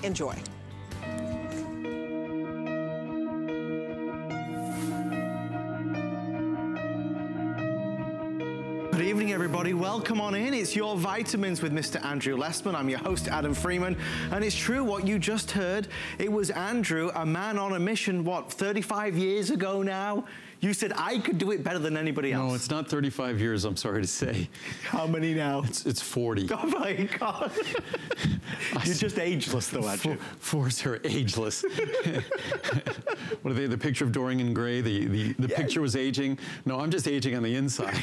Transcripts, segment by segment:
Enjoy. Good evening, everybody. Welcome on in. It's Your Vitamins with Mr. Andrew Lessman. I'm your host, Adam Freeman. And it's true what you just heard. It was Andrew, a man on a mission, what, 35 years ago now? You said I could do it better than anybody else. No, it's not 35 years, I'm sorry to say. How many now? It's 40. Oh my God. You're just ageless though, aren't you? Fours are ageless. What are they, the picture of Dorian Gray? The picture was aging. No, I'm just aging on the inside.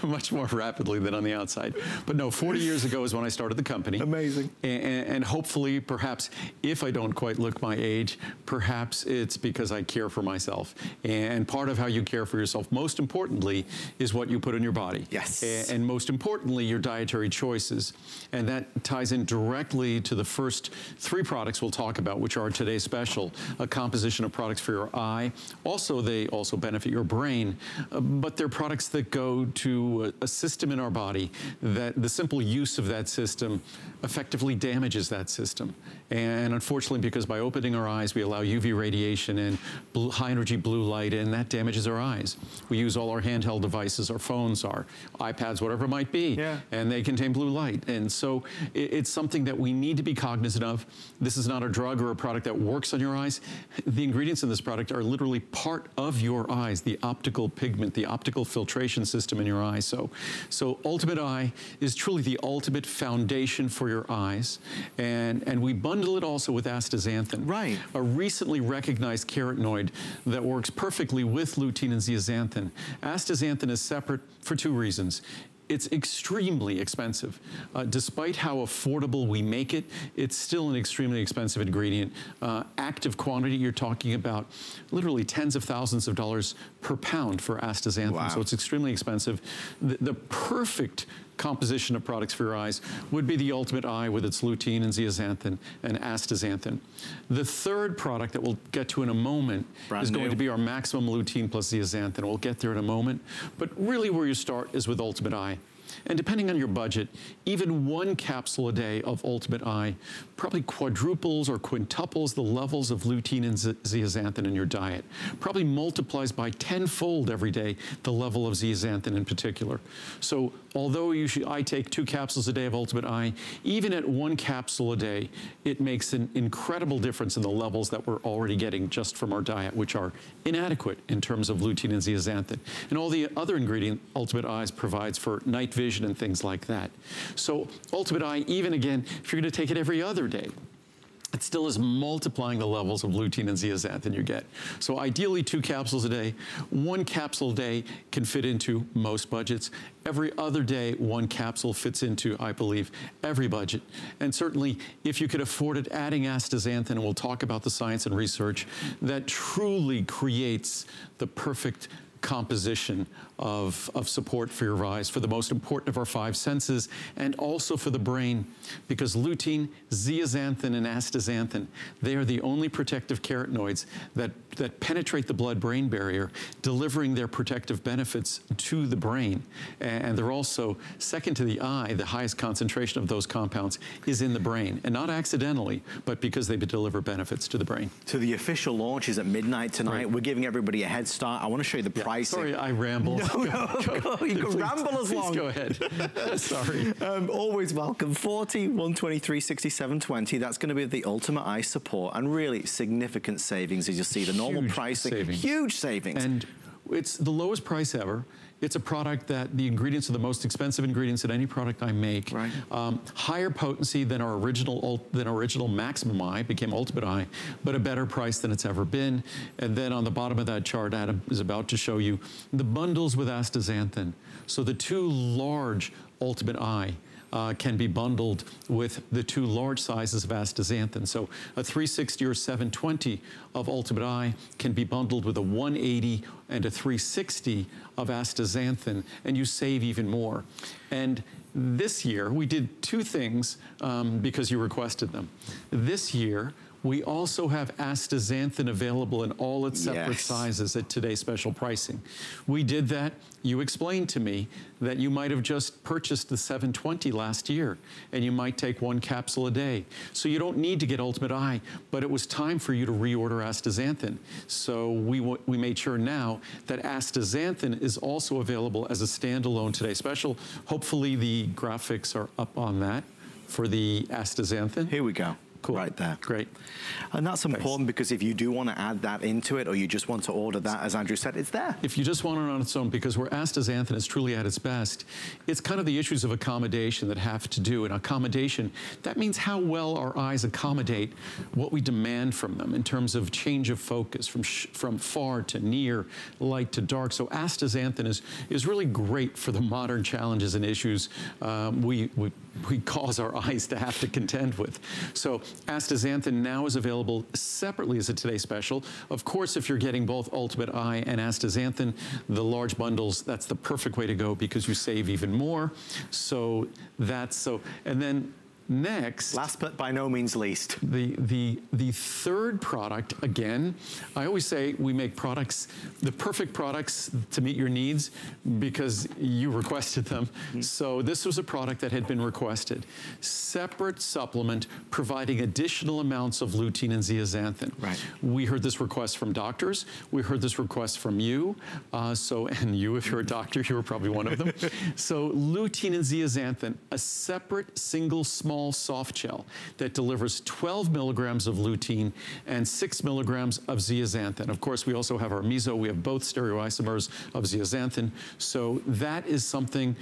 Much more rapidly than on the outside. But no, 40 years ago is when I started the company. Amazing. And hopefully, perhaps, if I don't quite look my age, perhaps it's because I care for myself. And part of how you care for yourself, most importantly, is what you put in your body. Yes. And most importantly, your dietary choices. And that ties in directly to the first 3 products we'll talk about, which are today's special, a composition of products for your eye. Also, they also benefit your brain, but they're products that go to a system in our body that the simple use of that system effectively damages that system. And unfortunately, because by opening our eyes, we allow UV radiation and high energy blue light, and that damages our eyes. We use all our handheld devices, our phones, our iPads, whatever it might be, and they contain blue light. And so it's something that we need to be cognizant of. This is not a drug or a product that works on your eyes. The ingredients in this product are literally part of your eyes, the optical pigment, the optical filtration system in your eyes. So Ultimate Eye is truly the ultimate foundation for your eyes. And we bundle it also with astaxanthin. Right. A recently recognized carotenoid that works perfectly with lutein and zeaxanthin. Astaxanthin is separate for 2 reasons. It's extremely expensive. Despite how affordable we make it, it's still an extremely expensive ingredient. Active quantity, you're talking about literally tens of thousands of dollars per pound for astaxanthin. Wow. So it's extremely expensive. The perfect composition of products for your eyes would be the Ultimate Eye with its lutein and zeaxanthin and astaxanthin. The third product that we'll get to in a moment is going to be our maximum lutein plus zeaxanthin. We'll get there in a moment. But really where you start is with Ultimate Eye. And depending on your budget, even 1 capsule a day of Ultimate Eye probably quadruples or quintuples the levels of lutein and zeaxanthin in your diet. Probably multiplies by 10-fold every day the level of zeaxanthin in particular. So although I take 2 capsules a day of Ultimate Eye, even at 1 capsule a day, it makes an incredible difference in the levels that we're already getting just from our diet, which are inadequate in terms of lutein and zeaxanthin. And all the other ingredient Ultimate Eyes provides for night vision and things like that. So Ultimate Eye, even again, if you're gonna take it every other day, it still is multiplying the levels of lutein and zeaxanthin you get. So ideally 2 capsules a day. 1 capsule a day can fit into most budgets. Every other day, 1 capsule fits into, I believe, every budget. And certainly, if you could afford it, adding astaxanthin, and we'll talk about the science and research, that truly creates the perfect composition of support for your eyes, for the most important of our 5 senses, and also for the brain, because lutein, zeaxanthin, and astaxanthin, they are the only protective carotenoids that penetrate the blood-brain barrier, delivering their protective benefits to the brain. And they're also, second to the eye, the highest concentration of those compounds is in the brain, and not accidentally, but because they deliver benefits to the brain. So the official launch is at midnight tonight. Right. We're giving everybody a head start. I want to show you the pricing. Sorry, I rambled. No, you can ramble as long. Go ahead. Sorry. Always welcome. 40, 123, 67, 20. That's going to be the Ultimate Eye support, and really significant savings as you see. The normal pricing, huge savings. And it's the lowest price ever. It's a product that the ingredients are the most expensive ingredients in any product I make. Right. Higher potency than our original Maximum Eye, became Ultimate Eye, but a better price than it's ever been. And then on the bottom of that chart, Adam is about to show you the bundles with astaxanthin. So the 2 large Ultimate Eye can be bundled with the 2 large sizes of astaxanthin. So a 360 or 720 of Ultimate Eye can be bundled with a 180 and a 360 of astaxanthin, and you save even more. And this year, we did two things because you requested them. This year, we also have astaxanthin available in all its separate sizes at today's special pricing. We did that. You explained to me that you might have just purchased the 720 last year, and you might take 1 capsule a day. So you don't need to get Ultimate Eye, but it was time for you to reorder astaxanthin. So we made sure now that astaxanthin is also available as a standalone Today Special. Hopefully the graphics are up on that for the astaxanthin. Here we go. Cool. Right there. Great. And that's important because if you do want to add that into it, or you just want to order that, as Andrew said, it's there. If you just want it on its own, because where astaxanthin is truly at its best, it's kind of the issues of accommodation that have to do. And accommodation, that means how well our eyes accommodate what we demand from them in terms of change of focus from far to near, light to dark. So astaxanthin is really great for the modern challenges and issues we cause our eyes to have to contend with. So astaxanthin now is available separately as a Today Special. Of course, if you're getting both Ultimate Eye and astaxanthin, the large bundles, that's the perfect way to go because you save even more. So that's so, and then next, last but by no means least, the third product, again, I always say we make products, the perfect products to meet your needs because you requested them. So this was a product that had been requested. Separate supplement providing additional amounts of lutein and zeaxanthin. Right. We heard this request from doctors. We heard this request from you. And you, if you're a doctor, you were probably one of them. So lutein and zeaxanthin, a separate single small soft gel that delivers 12 milligrams of lutein and 6 milligrams of zeaxanthin. Of course, we also have our meso. We have both stereoisomers of zeaxanthin. So that is something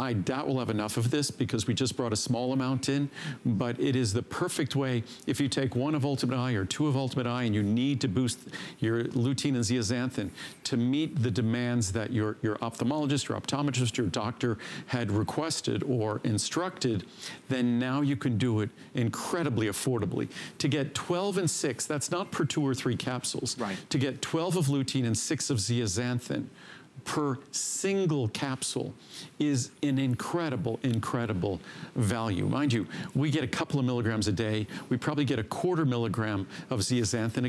I doubt we'll have enough of this because we just brought a small amount in, but it is the perfect way if you take 1 of Ultimate Eye or 2 of Ultimate Eye and you need to boost your lutein and zeaxanthin to meet the demands that your ophthalmologist, your optometrist, your doctor had requested or instructed, then now you can do it incredibly affordably. To get 12 and 6, that's not per 2 or 3 capsules. Right. To get 12 of lutein and 6 of zeaxanthin per single capsule is an incredible, incredible value. Mind you, we get a couple of milligrams a day. We probably get a 1/4 milligram of zeaxanthin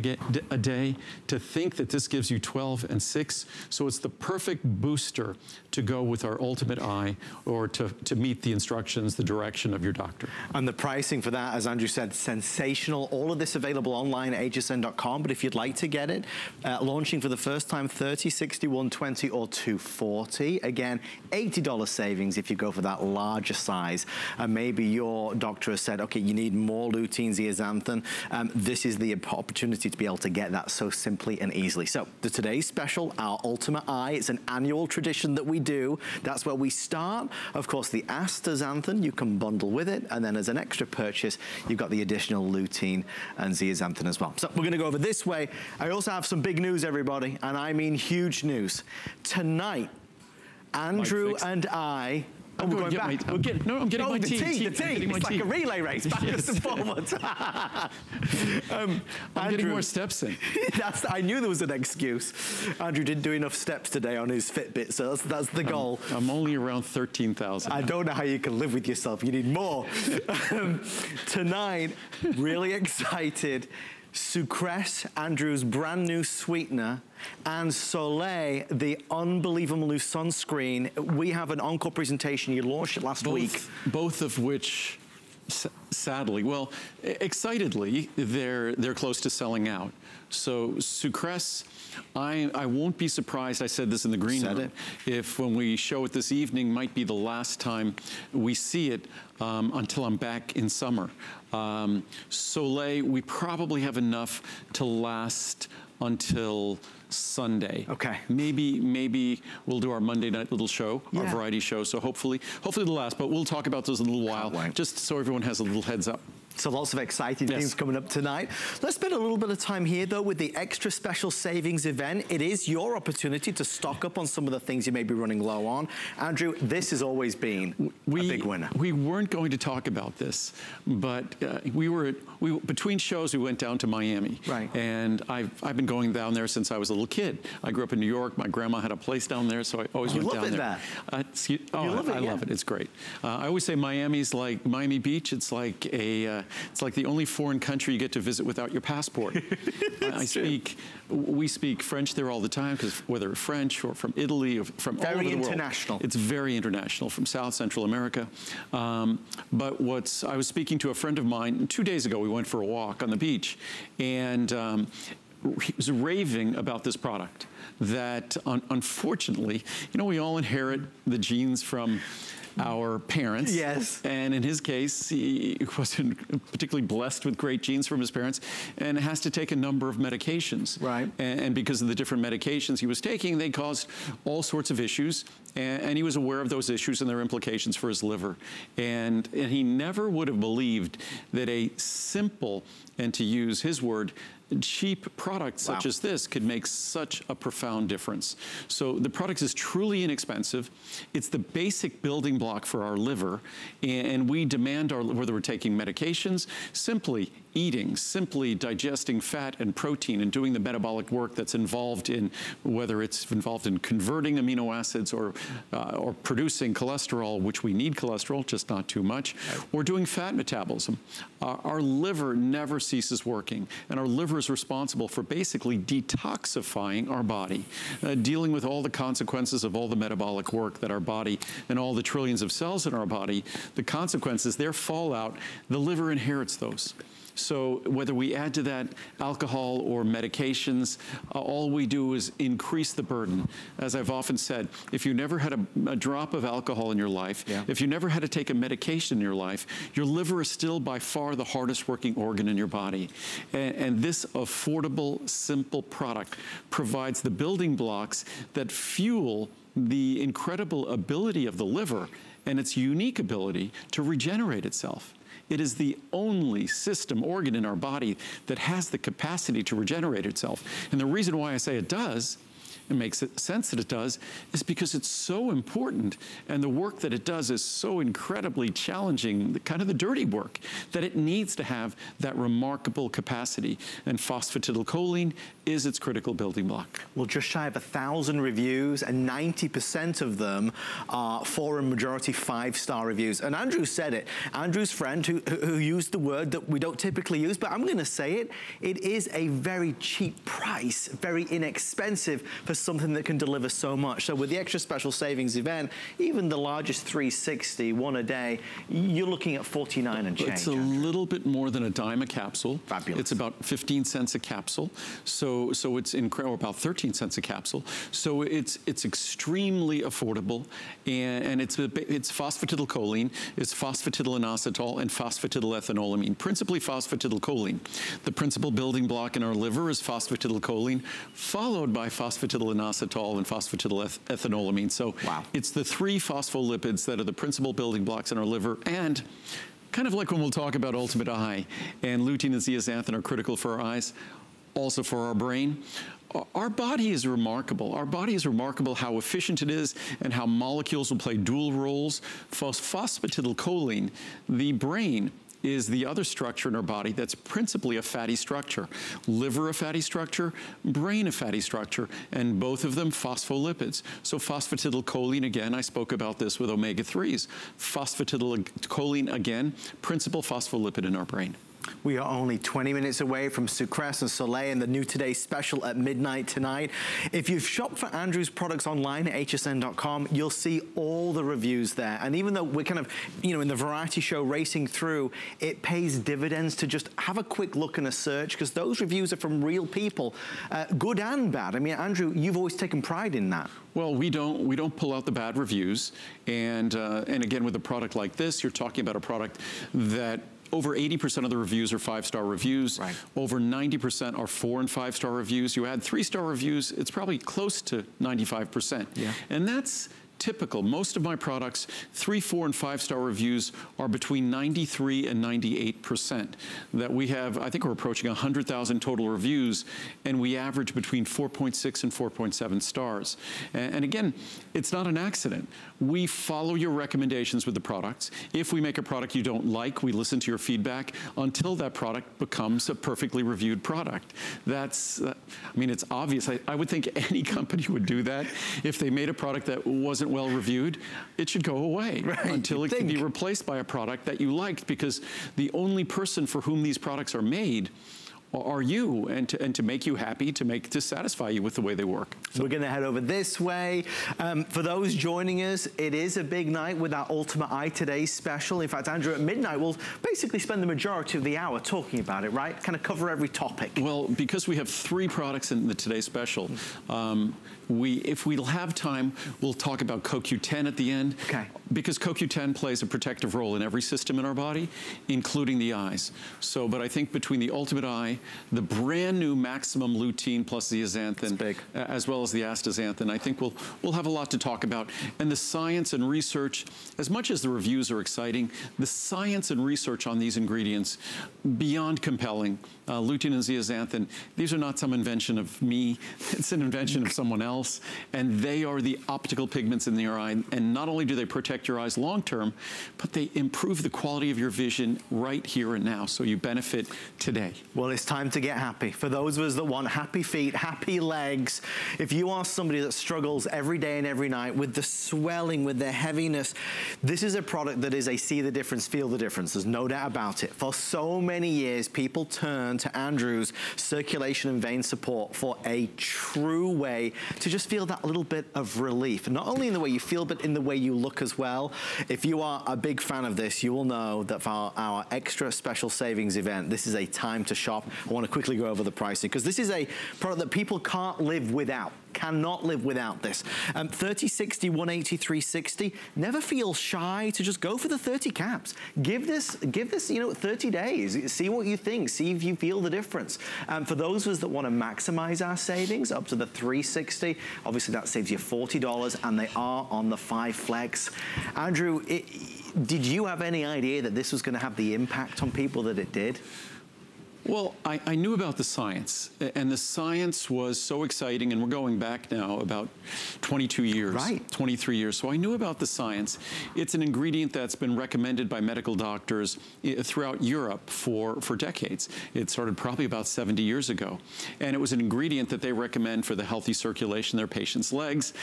a day. To think that this gives you 12 and 6, so it's the perfect booster to go with our Ultimate Eye or to meet the instructions, the direction of your doctor. And the pricing for that, as Andrew said, sensational. All of this available online at hsn.com, but if you'd like to get it, launching for the first time, $30, $60, $120, or $240. Again, $80 savings if you go for that larger size. And maybe your doctor has said, okay, you need more lutein, zeaxanthin. This is the opportunity to be able to get that so simply and easily. So the Today's Special, our Ultimate Eye, it's an annual tradition that we do. That's where we start. Of course, the astaxanthin, you can bundle with it. And then as an extra purchase, you've got the additional lutein and zeaxanthin as well. So we're gonna go over this way. I also have some big news, everybody, and I mean huge news. Tonight, Andrew and I, I'm going back. I'm getting my tea. It's like a relay race, backwards and forwards. I'm getting more steps in. I knew there was an excuse. Andrew didn't do enough steps today on his Fitbit, so that's the goal. I'm only around 13,000. I don't know how you can live with yourself. You need more. Tonight, really excited. Sucress, Andrew's brand new sweetener, and Soleil, the unbelievable new sunscreen. We have an encore presentation. You launched it last week. Both of which, sadly, well, excitedly, they're close to selling out. So Sucress, I won't be surprised, I said this in the green room, if when we show it this evening might be the last time we see it until I'm back in summer. Soleil, we probably have enough to last until Sunday. Okay. Maybe we'll do our Monday night little show, our variety show. So hopefully it'll last, but we'll talk about those in a little while, just so everyone has a little heads up. So lots of exciting things coming up tonight. Let's spend a little bit of time here, though, with the extra special savings event. It is your opportunity to stock up on some of the things you may be running low on. Andrew, this has always been a big winner. We weren't going to talk about this, but between shows, we went down to Miami. Right. And I've been going down there since I was a little kid. I grew up in New York. My grandma had a place down there, so I always went down there. I love it. It's great. I always say Miami's like Miami Beach. It's like the only foreign country you get to visit without your passport. We speak French there all the time, because whether French or from Italy or from all over the world. Very international. It's very international, from South Central America. But I was speaking to a friend of mine 2 days ago. We went for a walk on the beach, and he was raving about this product that, unfortunately, you know, we all inherit the genes from our parents. Yes. And in his case, he wasn't particularly blessed with great genes from his parents, and has to take a number of medications. Right. And because of the different medications he was taking, they caused all sorts of issues. And he was aware of those issues and their implications for his liver. And he never would have believed that a simple, and to use his word, cheap product such as this could make such a profound difference. So the product is truly inexpensive. It's the basic building block for our liver, and we demand whether we're taking medications, simply eating, simply digesting fat and protein, and doing the metabolic work that's involved in, whether it's involved in converting amino acids or producing cholesterol, which we need cholesterol, just not too much, or doing fat metabolism. Our liver never ceases working, and our liver is responsible for basically detoxifying our body, dealing with all the consequences of all the metabolic work that our body and all the trillions of cells in our body, the consequences, their fallout, the liver inherits those. So whether we add to that alcohol or medications, all we do is increase the burden. As I've often said, if you never had a drop of alcohol in your life, if you never had to take a medication in your life, your liver is still by far the hardest working organ in your body. And this affordable, simple product provides the building blocks that fuel the incredible ability of the liver and its unique ability to regenerate itself. It is the only system, organ in our body that has the capacity to regenerate itself. And the reason why I say it does, it makes sense that it does, is because it's so important, and the work that it does is so incredibly challenging, kind of the dirty work, that it needs to have that remarkable capacity. And phosphatidylcholine is its critical building block. Well, just shy of 1,000 reviews, and 90% of them are 4 and majority 5-star reviews. And Andrew said it. Andrew's friend who used the word that we don't typically use, but I'm going to say it. It is a very cheap price, very inexpensive for something that can deliver so much. So with the extra special savings event, even the largest 360, one a day, you're looking at 49 and change. It's a little bit more than a dime a capsule. Fabulous. It's about 15 cents a capsule. So it's incredible, about 13 cents a capsule. So it's extremely affordable, and it's phosphatidylcholine, it's phosphatidylinositol, and phosphatidylethanolamine, principally phosphatidylcholine. The principal building block in our liver is phosphatidylcholine, followed by phosphatidylinositol and phosphatidylethanolamine. So it's the 3 phospholipids that are the principal building blocks in our liver, and kind of like when we'll talk about Ultimate Eye, and lutein and zeaxanthin are critical for our eyes, also for our brain. Our body is remarkable. Our body is remarkable how efficient it is and how molecules will play dual roles. Phosphatidylcholine, the brain, is the other structure in our body that's principally a fatty structure. Liver a fatty structure, brain a fatty structure, and both of them phospholipids. So phosphatidylcholine, again, I spoke about this with omega-3s. Phosphatidylcholine, again, principal phospholipid in our brain. We are only 20 minutes away from Sucrese and Soleil and the new Today special at midnight tonight. If you've shopped for Andrew's products online at hsn.com, you'll see all the reviews there. And even though we're kind of, you know, in the variety show racing through, it pays dividends to just have a quick look and a search, because those reviews are from real people, good and bad. I mean, Andrew, you've always taken pride in that. Well, we don't pull out the bad reviews. And again, with a product like this, you're talking about a product that over 80% of the reviews are 5-star reviews. Right. Over 90% are 4 and 5-star reviews. You add 3-star reviews, it's probably close to 95%. Yeah. And that's typical. Most of my products, 3, 4, and 5-star reviews are between 93 and 98%. That we have, I think we're approaching 100,000 total reviews, and we average between 4.6 and 4.7 stars. And again, it's not an accident. We follow your recommendations with the products. If we make a product you don't like, we listen to your feedback until that product becomes a perfectly reviewed product. That's, I mean, it's obvious. I would think any company would do that. If they made a product that wasn't well reviewed, it should go away until it can be replaced by a product that you liked, because the only person for whom these products are made are you, and to make you happy, to satisfy you with the way they work. So we're gonna head over this way. For those joining us, it is a big night with our Ultimate Eye Today special. In fact, Andrew, at midnight, we'll basically spend the majority of the hour talking about it, right? Kind of cover every topic. Well, because we have 3 products in the Today special, if we'll have time, we'll talk about CoQ10 at the end. Okay. Because CoQ10 plays a protective role in every system in our body, including the eyes. So, but I think between the Ultimate Eye, the brand new Maximum Lutein plus zeaxanthin, as well as the astaxanthin, I think we'll have a lot to talk about. And the science and research, as much as the reviews are exciting, the science and research on these ingredients, beyond compelling. Lutein and zeaxanthin, these are not some invention of me, it's an invention of someone else, and they are the optical pigments in your eye, and not only do they protect your eyes long term, but they improve the quality of your vision right here and now, so you benefit today. Well, it's time to get happy. For those of us that want happy feet, happy legs, if you are somebody that struggles every day and every night with the swelling, with the heaviness, this is a product that is a see the difference, feel the difference. There's no doubt about it. For so many years, people turn to Andrew's circulation and vein support for a true way to just feel that little bit of relief. Not only in the way you feel, but in the way you look as well. If you are a big fan of this, you will know that for our extra special savings event, this is a time to shop. I want to quickly go over the pricing, because this is a product that people can't live without. Cannot live without this. 30, 60, 180, 360. Never feel shy to just go for the 30 caps. Give this, you know, 30 days. See what you think. See if you feel the difference. For those of us that want to maximize our savings up to the 360, obviously that saves you $40, and they are on the 5 Flex. Andrew, did you have any idea that this was going to have the impact on people that it did? Well, I knew about the science, and the science was so exciting, and we're going back now about 22 years, 23 years, so I knew about the science. It's an ingredient that's been recommended by medical doctors throughout Europe for decades. It started probably about 70 years ago, and it was an ingredient that they recommend for the healthy circulation of their patients' legs.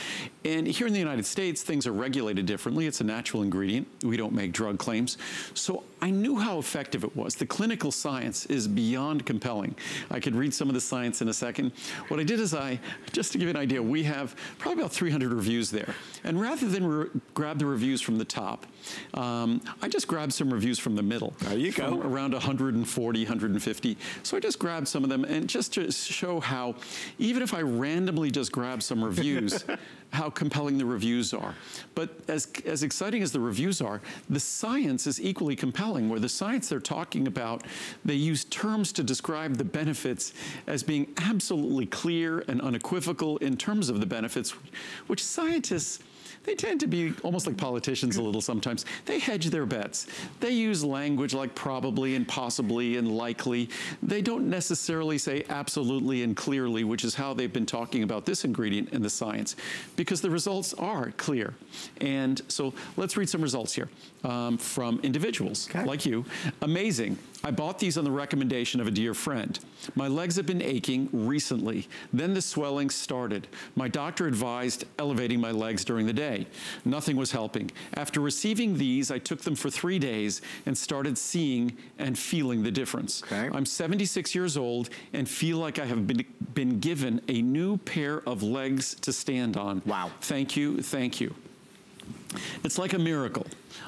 And here in the United States, things are regulated differently. It's a natural ingredient. We don't make drug claims. So I knew how effective it was. The clinical science is beyond compelling. I could read some of the science in a second. What I did is just to give you an idea, we have probably about 300 reviews there. And rather than grab the reviews from the top, I just grabbed some reviews from the middle. There you go. Around 140, 150. So I just grabbed some of them, and just to show how, even if I randomly just grab some reviews, how compelling the reviews are. But as exciting as the reviews are, the science is equally compelling, where the science they're talking about, they use terms to describe the benefits as being absolutely clear and unequivocal in terms of the benefits, which scientists, they tend to be almost like politicians a little sometimes. They hedge their bets. They use language like probably and possibly and likely. They don't necessarily say absolutely and clearly, which is how they've been talking about this ingredient in the science, because the results are clear. And so let's read some results here from individuals like you. Amazing. I bought these on the recommendation of a dear friend. My legs have been aching recently. Then the swelling started. My doctor advised elevating my legs during the day. Nothing was helping. After receiving these, I took them for 3 days and started seeing and feeling the difference. I'm 76 years old and feel like I have been given a new pair of legs to stand on. Wow. Thank you, thank you. It's like a miracle.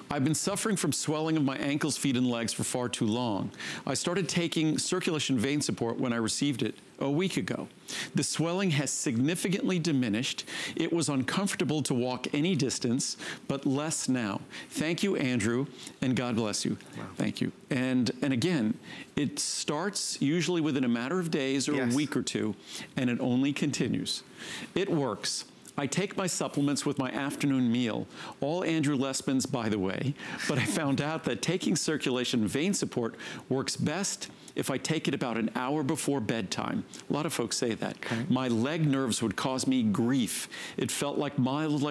I've been suffering from swelling of my ankles, feet, and legs for far too long. I started taking circulation vein support when I received it a week ago. The swelling has significantly diminished. It was uncomfortable to walk any distance, but less now. Thank you, Andrew, and God bless you. Wow. Thank you. And again, it starts usually within a matter of days or a week or two, and it only continues. It works. I take my supplements with my afternoon meal, all Andrew Lessman's, by the way, but I found out that taking circulation vein support works best if I take it about an hour before bedtime. A lot of folks say that. Okay. My leg nerves would cause me grief. It felt like mild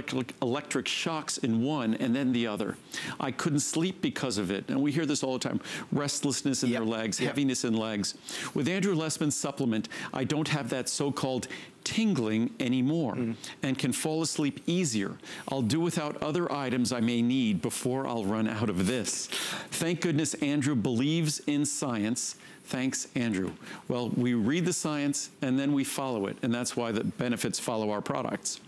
electric shocks in one and then the other. I couldn't sleep because of it. And we hear this all the time. Restlessness in their legs, heaviness in legs. With Andrew Lessman's supplement, I don't have that so-called tingling anymore and can fall asleep easier. I'll do without other items I may need before I'll run out of this. Thank goodness Andrew believes in science. Thanks, Andrew. Well, we read the science and then we follow it, and that's why the benefits follow our products.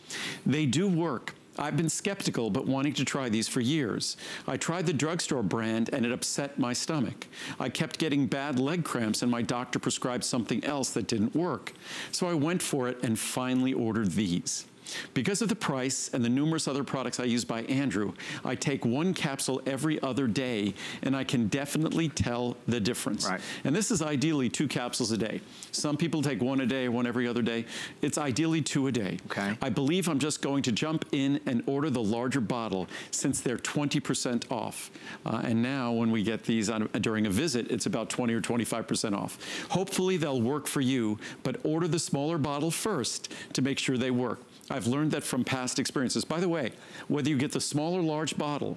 They do work. I've been skeptical but wanting to try these for years. I tried the drugstore brand and it upset my stomach. I kept getting bad leg cramps and my doctor prescribed something else that didn't work. So I went for it and finally ordered these. Because of the price and the numerous other products I use by Andrew, I take one capsule every other day, and I can definitely tell the difference. Right. And this is ideally 2 capsules a day. Some people take 1 a day or 1 every other day. It's ideally 2 a day. Okay. I believe I'm just going to jump in and order the larger bottle since they're 20% off. And now when we get these during a visit, it's about 20 or 25% off. Hopefully they'll work for you, but order the smaller bottle first to make sure they work. I've learned that from past experiences. By the way, whether you get the small or large bottle,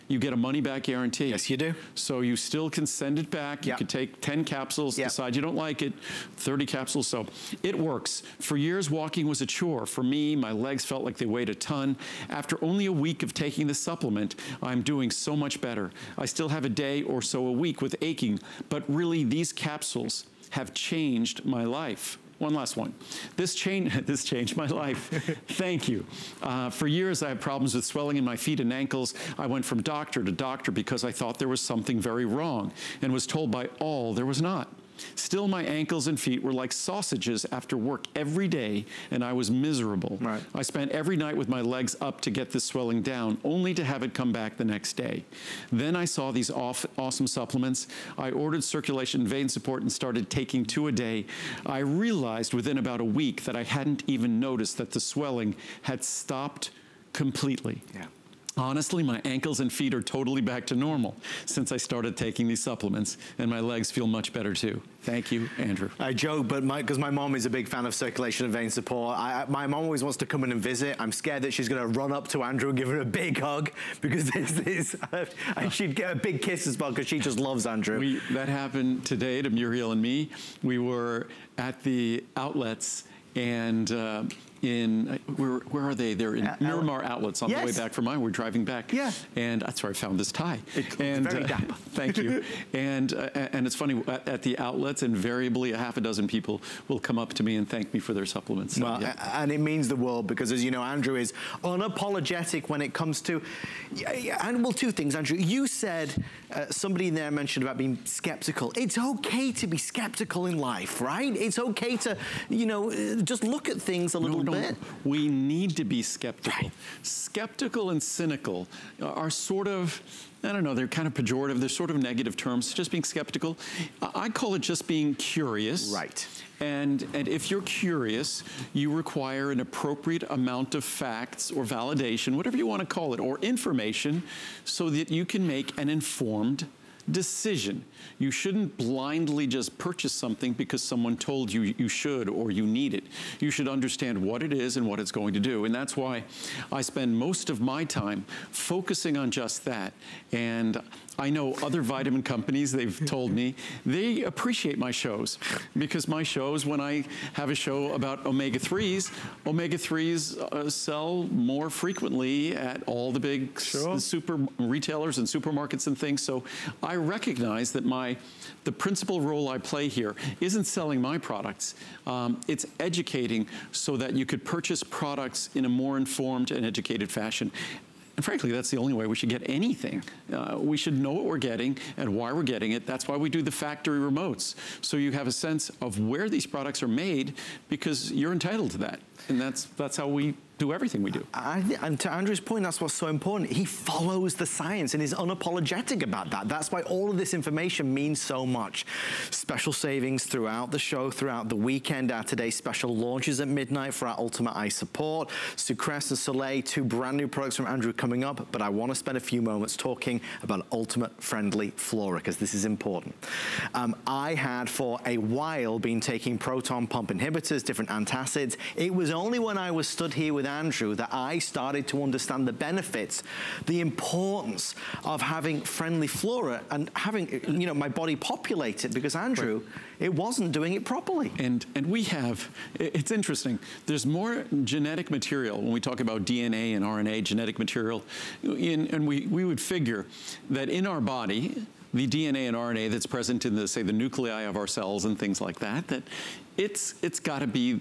you get a money-back guarantee. Yes, you do. So you still can send it back. You could take 10 capsules, decide you don't like it, 30 capsules. So it works. For years, walking was a chore. For me, my legs felt like they weighed a ton. After only a week of taking the supplement, I'm doing so much better. I still have a day or so a week with aching, but really these capsules have changed my life. One last one. This changed my life. Thank you. For years, I had problems with swelling in my feet and ankles. I went from doctor to doctor because I thought there was something very wrong and was told by all there was not. Still, my ankles and feet were like sausages after work every day, and I was miserable. Right. I spent every night with my legs up to get this swelling down, only to have it come back the next day. Then I saw these awesome supplements. I ordered circulation and vein support and started taking 2 a day. I realized within about a week that I hadn't even noticed that the swelling had stopped completely. Yeah. Honestly, my ankles and feet are totally back to normal since I started taking these supplements, and my legs feel much better too. Thank you, Andrew. I joke, but because my mom is a big fan of circulation and vein support, my mom always wants to come in and visit. I'm scared that she's going to run up to Andrew and give her a big hug because she'd get a big kiss as well because she just loves Andrew. That happened today to Muriel and me. We were at the outlets and where are they? They're in Miramar Outlets on the way back from mine. We're driving back. Yeah. And that's where I found this tie. It's very dapper. Thank you. And it's funny, at the outlets, invariably a half a dozen people will come up to me and thank me for their supplements. So, well, and it means the world because, as you know, Andrew is unapologetic when it comes to, and well, 2 things, Andrew. You said, somebody in there mentioned about being skeptical. It's okay to be skeptical in life, right? It's okay to, just look at things a little bit. We need to be skeptical. Right. Skeptical and cynical are sort of, I don't know, they're kind of pejorative. They're sort of negative terms. Just being skeptical. I call it just being curious. Right. And if you're curious, you require an appropriate amount of facts or validation, whatever you want to call it, or information, so that you can make an informed decision. You shouldn't blindly just purchase something because someone told you you should or you need it. You should understand what it is and what it's going to do. And that's why I spend most of my time focusing on just that. And I know other vitamin companies, they've told me, they appreciate my shows because my shows, when I have a show about omega-3s, omega-3s sell more frequently at all the big super retailers and supermarkets and things. So I recognize that the principal role I play here isn't selling my products. It's educating so that you could purchase products in a more informed and educated fashion. And frankly, that's the only way we should get anything. We should know what we're getting and why we're getting it. That's why we do the factory remotes. So you have a sense of where these products are made because you're entitled to that. And that's how we do everything we do. And to Andrew's point, that's what's so important. He follows the science and is unapologetic about that. That's why all of this information means so much. Special savings throughout the show, throughout the weekend. Our today's special launches at midnight for our Ultimate Eye Support. Sucress and Soleil, 2 brand new products from Andrew coming up, but I want to spend a few moments talking about Ultimate Friendly Flora, because this is important. I had for a while been taking proton pump inhibitors, different antacids. It was only when I was stood here with Andrew that I started to understand the benefits, the importance of having friendly flora and having, you know, my body populate it, because Andrew, it wasn't doing it properly. And we have, it's interesting, there's more genetic material when we talk about DNA and RNA, genetic material, and we would figure that in our body, the DNA and RNA that's present in the, say, the nuclei of our cells and things like that, that it's got to be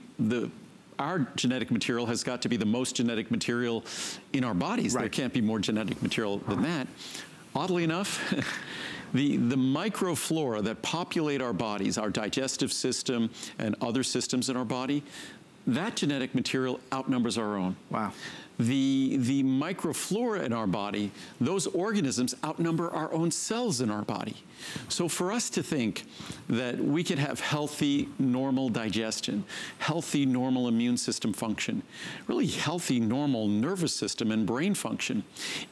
our genetic material has got to be the most genetic material in our bodies. Right. There can't be more genetic material than that. Oddly enough, the microflora that populate our bodies, our digestive system and other systems in our body, that genetic material outnumbers our own. Wow. The microflora in our body, those organisms outnumber our own cells in our body. So for us to think that we could have healthy, normal digestion, healthy, normal immune system function, really healthy, normal nervous system and brain function,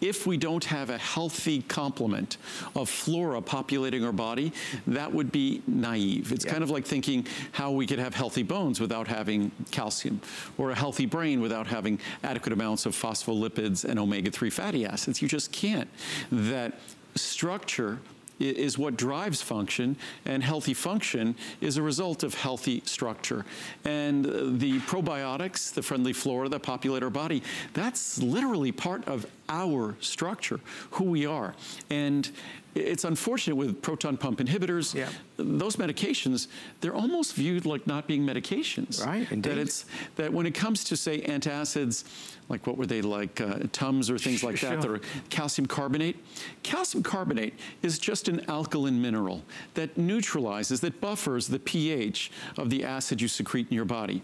if we don't have a healthy complement of flora populating our body, that would be naive. It's kind of like thinking how we could have healthy bones without having calcium, or a healthy brain without having adequate amounts of phospholipids and omega-3 fatty acids. You just can't. That structure is what drives function, and healthy function is a result of healthy structure. And the probiotics, the friendly flora that populate our body, that's literally part of our structure, who we are. And it's unfortunate with proton pump inhibitors, those medications, they're almost viewed like not being medications. Right, indeed. That when it comes to, say, antacids, like what were they, like Tums or things like that, or calcium carbonate. Calcium carbonate is just an alkaline mineral that neutralizes, that buffers the pH of the acid you secrete in your body.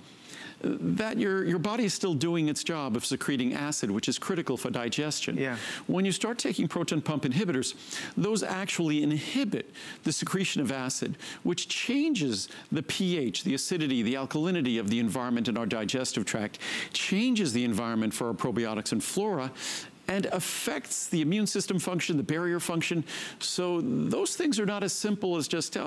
That your body is still doing its job of secreting acid, which is critical for digestion. Yeah. When you start taking proton pump inhibitors, those actually inhibit the secretion of acid, which changes the pH, the acidity, the alkalinity of the environment in our digestive tract, changes the environment for our probiotics and flora, and affects the immune system function, the barrier function. So those things are not as simple as just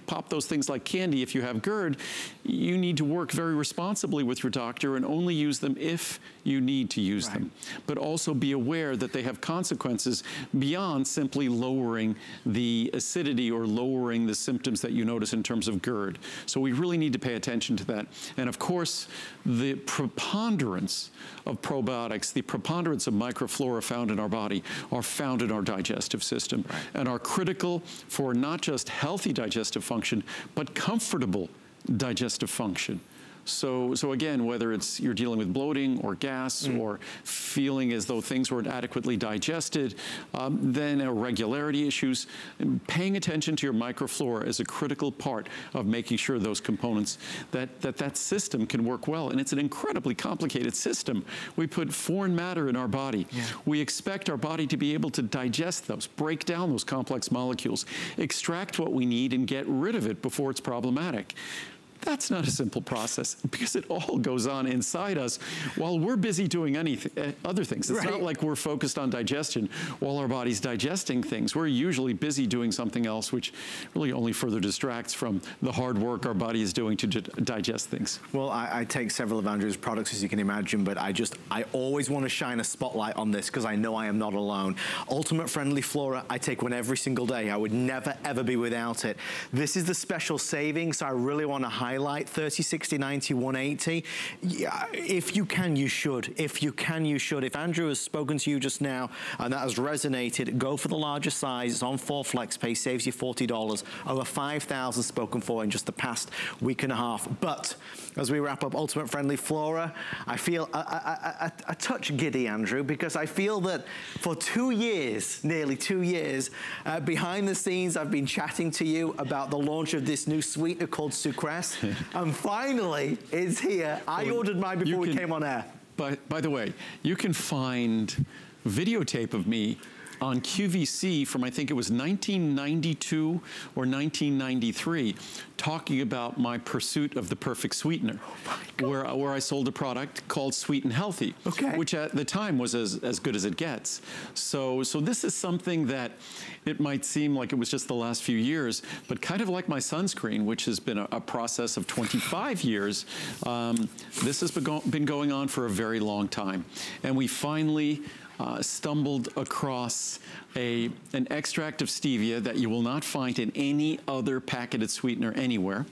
pop those things like candy if you have GERD. You need to work very responsibly with your doctor and only use them if you need to use them. But also be aware that they have consequences beyond simply lowering the acidity or lowering the symptoms that you notice in terms of GERD. So we really need to pay attention to that. And of course, the preponderance of probiotics, the preponderance of microflora found in our body are found in our digestive system and are critical for not just healthy digestive function, but comfortable digestive function. So again, whether it's you're dealing with bloating or gas or feeling as though things weren't adequately digested, then irregularity issues, paying attention to your microflora is a critical part of making sure those components, that system can work well. And it's an incredibly complicated system. We put foreign matter in our body. We expect our body to be able to digest those, break down those complex molecules, extract what we need and get rid of it before it's problematic. That's not a simple process, because it all goes on inside us while we're busy doing other things. It's not like we're focused on digestion while our body's digesting things. We're usually busy doing something else, which really only further distracts from the hard work our body is doing to digest things. Well, I take several of Andrew's products, as you can imagine, but I always want to shine a spotlight on this because I know I am not alone. Ultimate Friendly Flora, I take one every single day. I would never, ever be without it. This is the special savings, so I really want to highlight 30, 60, 90, 180. If you can, you should. If you can, you should. If Andrew has spoken to you just now and that has resonated, go for the larger size. It's on 4 FlexPay, saves you $40. Over 5,000 spoken for in just the past week and a half. But as we wrap up Ultimate Friendly Flora, I feel a touch giddy, Andrew, because I feel that for 2 years, nearly 2 years, behind the scenes, I've been chatting to you about the launch of this new sweetener called Sucress. And finally, it's here. I ordered mine before we came on air. But by the way, you can find videotape of me on QVC from, I think it was 1992 or 1993, talking about my pursuit of the perfect sweetener, where I sold a product called Sweet and Healthy, which at the time was as good as it gets. So this is something that it might seem like it was just the last few years, but kind of like my sunscreen, which has been a process of 25 years, this has been going on for a very long time. And we finally stumbled across an extract of stevia that you will not find in any other packeted sweetener anywhere.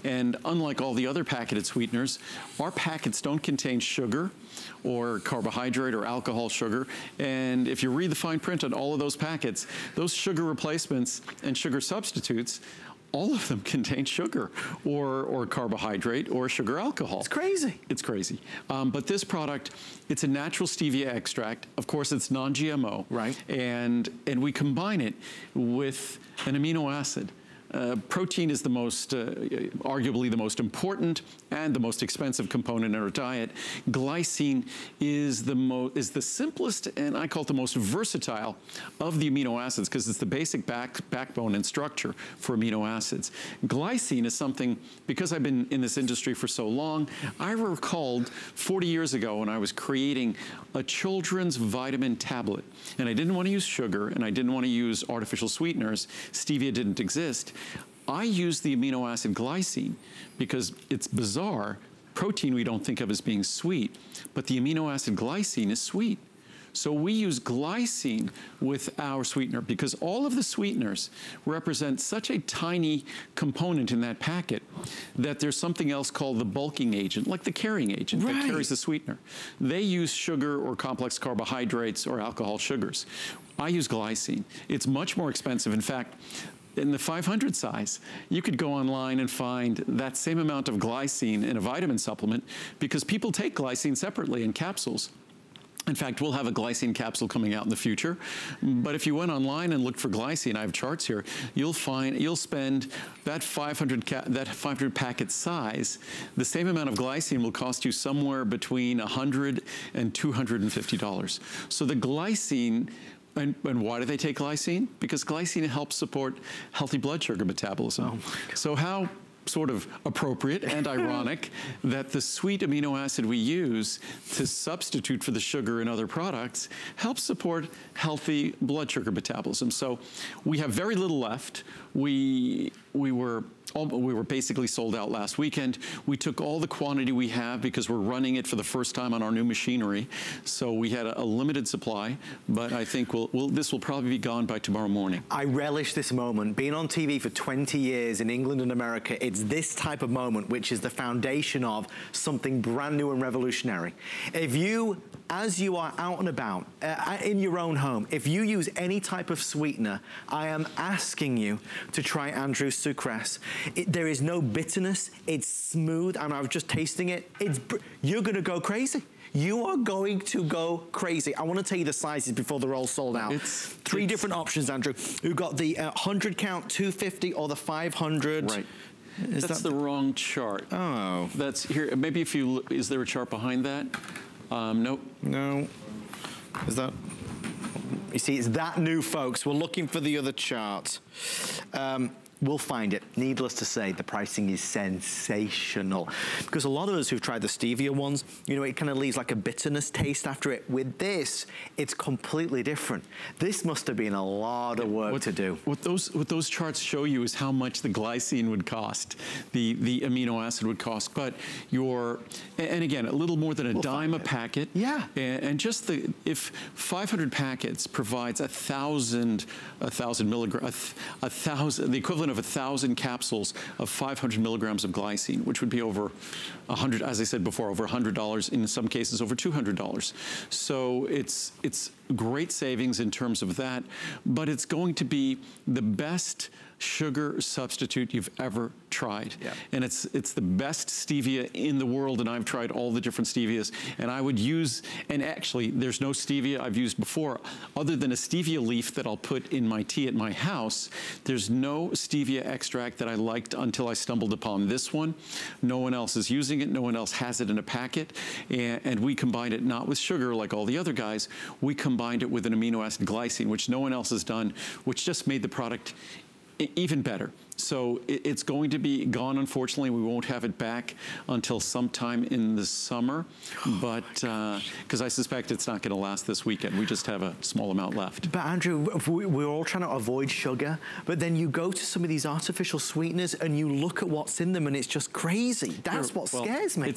And unlike all the other packeted sweeteners, our packets don't contain sugar or carbohydrate or alcohol sugar. And if you read the fine print on all of those packets, those sugar replacements and sugar substitutes, all of them contain sugar or carbohydrate or sugar alcohol. It's crazy. It's crazy. But this product, it's a natural stevia extract. Of course, it's non-GMO. Right. And we combine it with an amino acid. Protein is the most, arguably the most important and the most expensive component in our diet. Glycine is the simplest, and I call it the most versatile of the amino acids, because it's the basic backbone and structure for amino acids. Glycine is something, because I've been in this industry for so long, I recalled 40 years ago when I was creating a children's vitamin tablet, and I didn't want to use sugar, and I didn't want to use artificial sweeteners. Stevia didn't exist. I use the amino acid glycine because it's bizarre. Protein we don't think of as being sweet, but the amino acid glycine is sweet. So we use glycine with our sweetener because all of the sweeteners represent such a tiny component in that packet that there's something else called the bulking agent, like the carrying agent that carries the sweetener. They use sugar or complex carbohydrates or alcohol sugars. I use glycine. It's much more expensive. In fact, in the 500 size, you could go online and find that same amount of glycine in a vitamin supplement because people take glycine separately in capsules. In fact, we'll have a glycine capsule coming out in the future. But if you went online and looked for glycine, I have charts here, you'll spend that 500 packet size, the same amount of glycine will cost you somewhere between $100 and $250. So the glycine, and why do they take glycine? Because glycine helps support healthy blood sugar metabolism. So how sort of appropriate and ironic that the sweet amino acid we use to substitute for the sugar in other products helps support healthy blood sugar metabolism. So we have very little left. We were basically sold out last weekend. We took all the quantity we have because we're running it for the first time on our new machinery. So we had a limited supply, but I think this will probably be gone by tomorrow morning. I relish this moment. Being on TV for 20 years in England and America, it's this type of moment which is the foundation of something brand new and revolutionary. If you, as you are out and about, in your own home, if you use any type of sweetener, I am asking you to try Andrew's Sucrase. There is no bitterness. It's smooth, and I was just tasting it. You're going to go crazy. You are going to go crazy. I want to tell you the sizes before they're all sold out. Three different options, Andrew. We've got the 100 count, 250, or the 500. Right. That's the wrong chart. Oh. That's here. Maybe if you, is there a chart behind that? Nope. No. Is that? You see, it's that new, folks. We're looking for the other chart. We'll find it. Needless to say, the pricing is sensational. Because a lot of us who've tried the stevia ones, you know, it kind of leaves like a bitterness taste after it. With this, it's completely different. This must have been a lot of work to do. What those charts show you is how much the glycine would cost, the amino acid would cost. But and again, a little more than a dime a packet. Yeah. And just if 500 packets provides 1,000 milligrams, the equivalent of 1,000 capsules of 500 milligrams of glycine, which would be over 100, as I said before, over $100, in some cases over $200. So it's great savings in terms of that, but it's going to be the best sugar substitute you've ever tried. Yeah. And it's the best stevia in the world, and I've tried all the different stevias, and I would use, and actually there's no stevia I've used before other than a stevia leaf that I'll put in my tea at my house. There's no stevia extract that I liked until I stumbled upon this one. No one else is using it, no one else has it in a packet, and we combined it not with sugar like all the other guys, we combined it with an amino acid glycine, which no one else has done, which just made the product even better. So it's going to be gone, unfortunately. We won't have it back until sometime in the summer, but because I suspect it's not going to last this weekend. We just have a small amount left. But Andrew, we're all trying to avoid sugar, but then you go to some of these artificial sweeteners and you look at what's in them and it's just crazy. That's what scares me.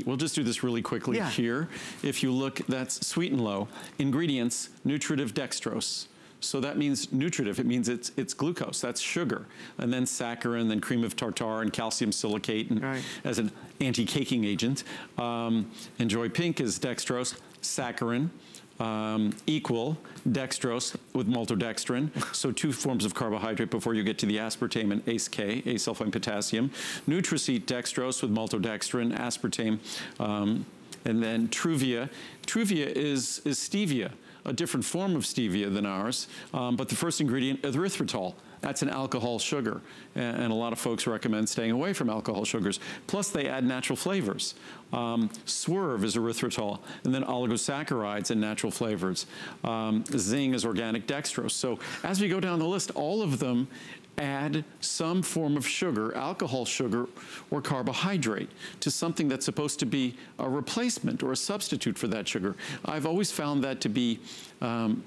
We'll just do this really quickly here. If you look, that's sweet and low. Ingredients, nutritive dextrose. So that means nutritive, it means it's glucose, that's sugar. And then saccharin, then cream of tartar, and calcium silicate and as an anti-caking agent. Enjoy Pink is dextrose, saccharin, equal dextrose with maltodextrin. So 2 forms of carbohydrate before you get to the aspartame and ACE-K, asulfame potassium. Nutraceut dextrose with maltodextrin, aspartame, and then Truvia. Truvia is stevia, a different form of stevia than ours, but the first ingredient, erythritol. That's an alcohol sugar, and a lot of folks recommend staying away from alcohol sugars. Plus, they add natural flavors. Swerve is erythritol, and then oligosaccharides and natural flavors. Zing is organic dextrose. So as we go down the list, all of them add some form of sugar, alcohol sugar, or carbohydrate to something that's supposed to be a replacement or a substitute for that sugar. I've always found that to be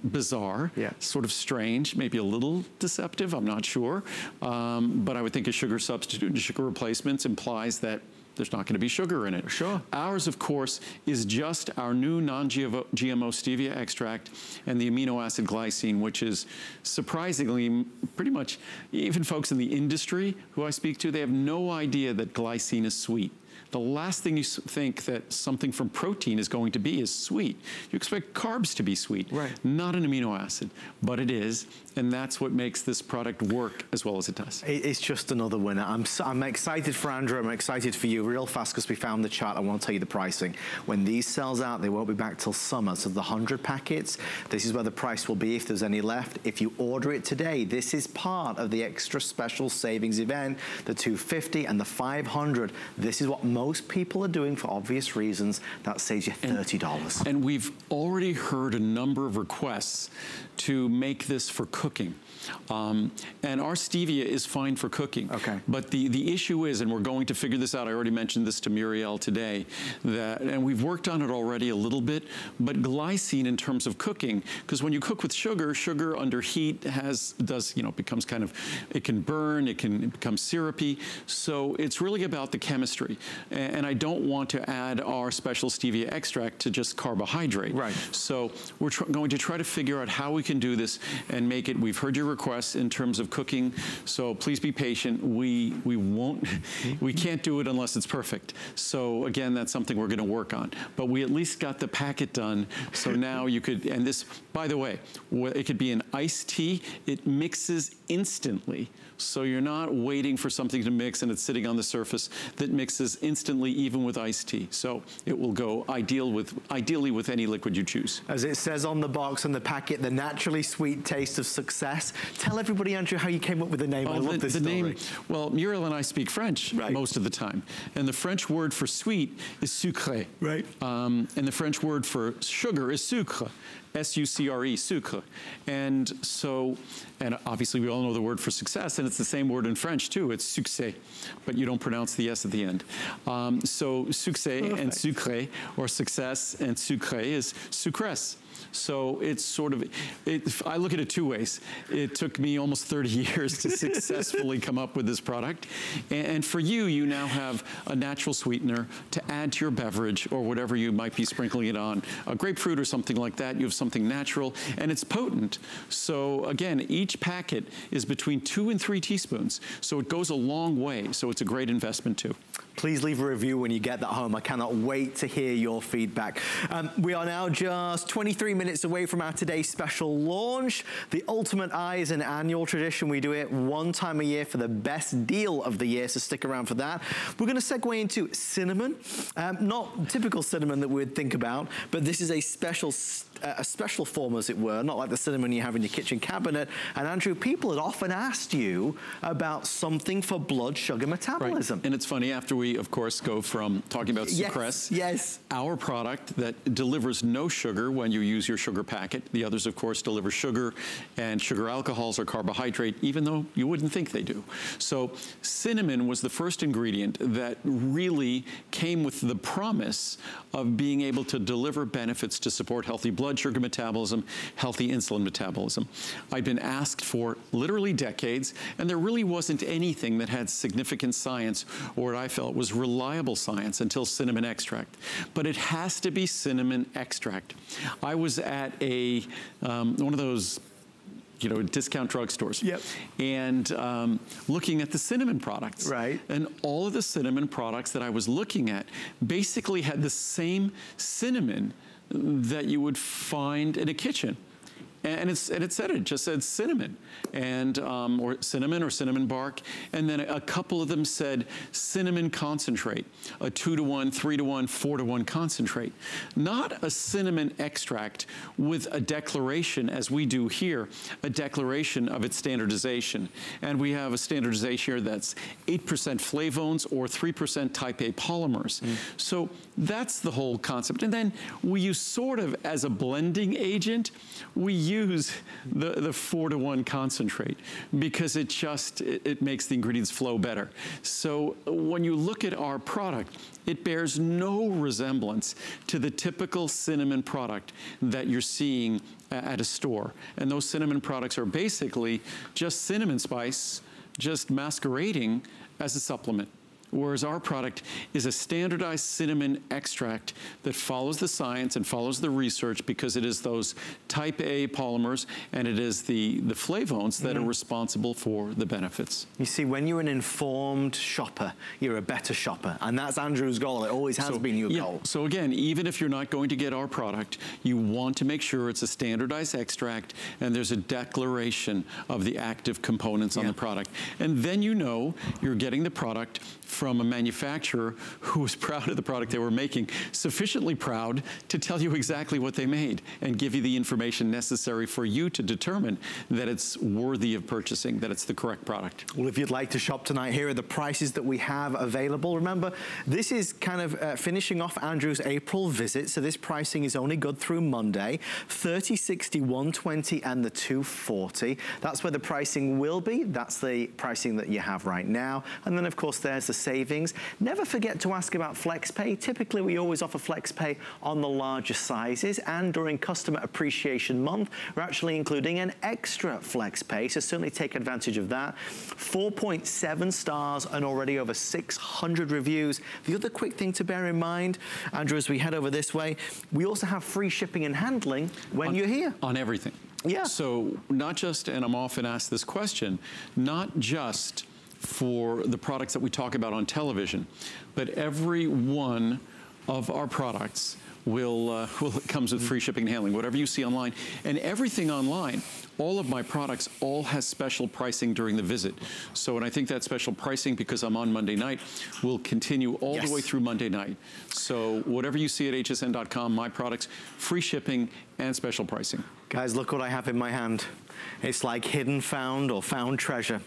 bizarre, sort of strange, maybe a little deceptive, I'm not sure. But I would think a sugar substitute and sugar replacements implies that there's not going to be sugar in it. Sure. Ours, of course, is just our new non-GMO stevia extract and the amino acid glycine, which is surprisingly pretty much, even folks in the industry who I speak to, they have no idea that glycine is sweet. The last thing you think that something from protein is going to be is sweet. You expect carbs to be sweet, not an amino acid, but it is, and that's what makes this product work as well as it does. It's just another winner. I'm excited for Andrew, I'm excited for you real fast because we found the chart. I want to tell you the pricing. When these sells out, they won't be back till summer. So the 100 packets, this is where the price will be if there's any left. If you order it today, this is part of the extra special savings event, the 250 and the 500. This is what most people are doing for obvious reasons. That saves you $30. And we've already heard a number of requests to make this for cooking. And our stevia is fine for cooking. Okay. But the issue is, and we're going to figure this out, I already mentioned this to Muriel today, that, and we've worked on it already a little bit, but glycine in terms of cooking, because when you cook with sugar, sugar under heat becomes kind of, it can burn, it can become syrupy. So it's really about the chemistry. And I don't want to add our special stevia extract to just carbohydrate. Right. So we're going to try to figure out how we can do this and make it, we've heard your requests in terms of cooking, so please be patient. We can't do it unless it's perfect. So again, that's something we're gonna work on. But we at least got the packet done, so now you could, and this, by the way, it could be an iced tea, it mixes instantly. So you're not waiting for something to mix and it's sitting on the surface. That mixes instantly, even with iced tea. So it will go ideally with any liquid you choose. As it says on the box and the packet, the naturally sweet taste of success. Tell everybody, Andrew, how you came up with the name. I love this story. Name, well, Muriel and I speak French most of the time. And the French word for sweet is sucré. Right. And the French word for sugar is sucre. S-U-C-R-E, sucre. And so, and obviously we all know the word for success, and it's the same word in French too, it's succès, but you don't pronounce the S at the end. So succès and sucré, or success and sucré is sucresse. So it's sort of, I look at it two ways. It took me almost 30 years to successfully come up with this product. And for you, you now have a natural sweetener to add to your beverage or whatever you might be sprinkling it on. A grapefruit or something like that, you have something natural, and it's potent. So again, each packet is between 2 and 3 teaspoons. So it goes a long way. So it's a great investment too. Please leave a review when you get that home. I cannot wait to hear your feedback. We are now just 23 minutes minutes away from our today's special launch. The Ultimate Eye is an annual tradition. We do it one time a year for the best deal of the year, so stick around for that. We're going to segue into cinnamon. Not typical cinnamon that we'd think about, but this is a special form, as it were, not like the cinnamon you have in your kitchen cabinet. And Andrew, people had often asked you about something for blood sugar metabolism. Right. And it's funny, after we, of course, go from talking about Sucress, yes, our product that delivers no sugar when you use your sugar packet. The others, of course, deliver sugar and sugar alcohols or carbohydrate, even though you wouldn't think they do. So cinnamon was the first ingredient that really came with the promise of being able to deliver benefits to support healthy blood sugar metabolism, healthy insulin metabolism. I'd been asked for literally decades, and there really wasn't anything that had significant science or what I felt was reliable science until cinnamon extract. But it has to be cinnamon extract. I was at one of those discount drugstores. Yep. And looking at the cinnamon products. Right. And all of the cinnamon products that I was looking at basically had the same cinnamon that you would find in a kitchen. And it just said cinnamon, and or cinnamon bark, and then a couple of them said cinnamon concentrate, a 2-to-1, 3-to-1, 4-to-1 concentrate. Not a cinnamon extract with a declaration, as we do here, a declaration of its standardization. And we have a standardization here that's 8% flavones or 3% type A polymers. So that's the whole concept. And then we use sort of as a blending agent, we use the 4-to-1 concentrate because it makes the ingredients flow better. So when you look at our product, it bears no resemblance to the typical cinnamon product that you're seeing at a store. And those cinnamon products are basically just cinnamon spice, just masquerading as a supplement. Whereas our product is a standardized cinnamon extract that follows the science and follows the research, because it is those type A polymers and it is the flavones that are responsible for the benefits. You see, when you're an informed shopper, you're a better shopper. And that's Andrew's goal. It always has been your goal. So again, even if you're not going to get our product, you want to make sure it's a standardized extract and there's a declaration of the active components on the product. And then you know you're getting the product from a manufacturer who was proud of the product they were making, sufficiently proud to tell you exactly what they made and give you the information necessary for you to determine that it's worthy of purchasing, that it's the correct product. Well, if you'd like to shop tonight, here are the prices that we have available. Remember, this is kind of finishing off Andrew's April visit, so this pricing is only good through Monday. 30, 60, 120, and the 240. That's where the pricing will be. That's the pricing that you have right now. And then, of course, there's the savings. Never forget to ask about FlexPay. Typically, we always offer FlexPay on the larger sizes, and during Customer Appreciation Month, we're actually including an extra FlexPay, so certainly take advantage of that. 4.7 stars and already over 600 reviews. The other quick thing to bear in mind, Andrew, as we head over this way, we also have free shipping and handling when you're here. On everything. Yeah. So not just, and I'm often asked this question, not just for the products that we talk about on television, but every one of our products comes with free shipping and handling, whatever you see online. And everything online, all of my products, all has special pricing during the visit. So, and I think that special pricing, because I'm on Monday night, will continue all the way through Monday night. So whatever you see at hsn.com, my products, free shipping and special pricing. Guys, look what I have in my hand. It's like hidden found or found treasure.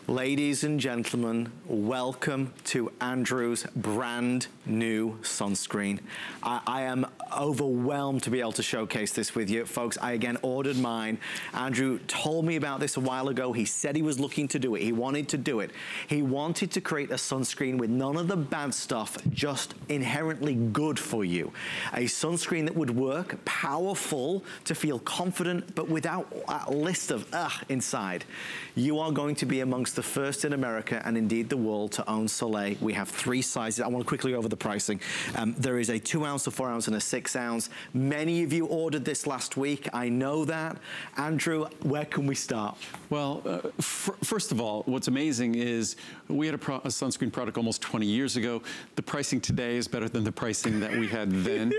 Ladies and gentlemen, welcome to Andrew's brand new sunscreen. I am overwhelmed to be able to showcase this with you. Folks, I again ordered mine. Andrew told me about this a while ago. He said he was looking to do it. He wanted to do it. He wanted to create a sunscreen with none of the bad stuff, just inherently good for you. A sunscreen that would work, powerful to feel confident, but without a list of inside. You are going to be amongst the first in America and indeed the world to own Soleil. We have 3 sizes. I want to quickly go over the pricing. There is a 2 ounce, a 4 ounce, and a 6 ounce. Many of you ordered this last week. I know that. Andrew, where can we start? Well, first of all, what's amazing is we had a sunscreen product almost 20 years ago. The pricing today is better than the pricing that we had then.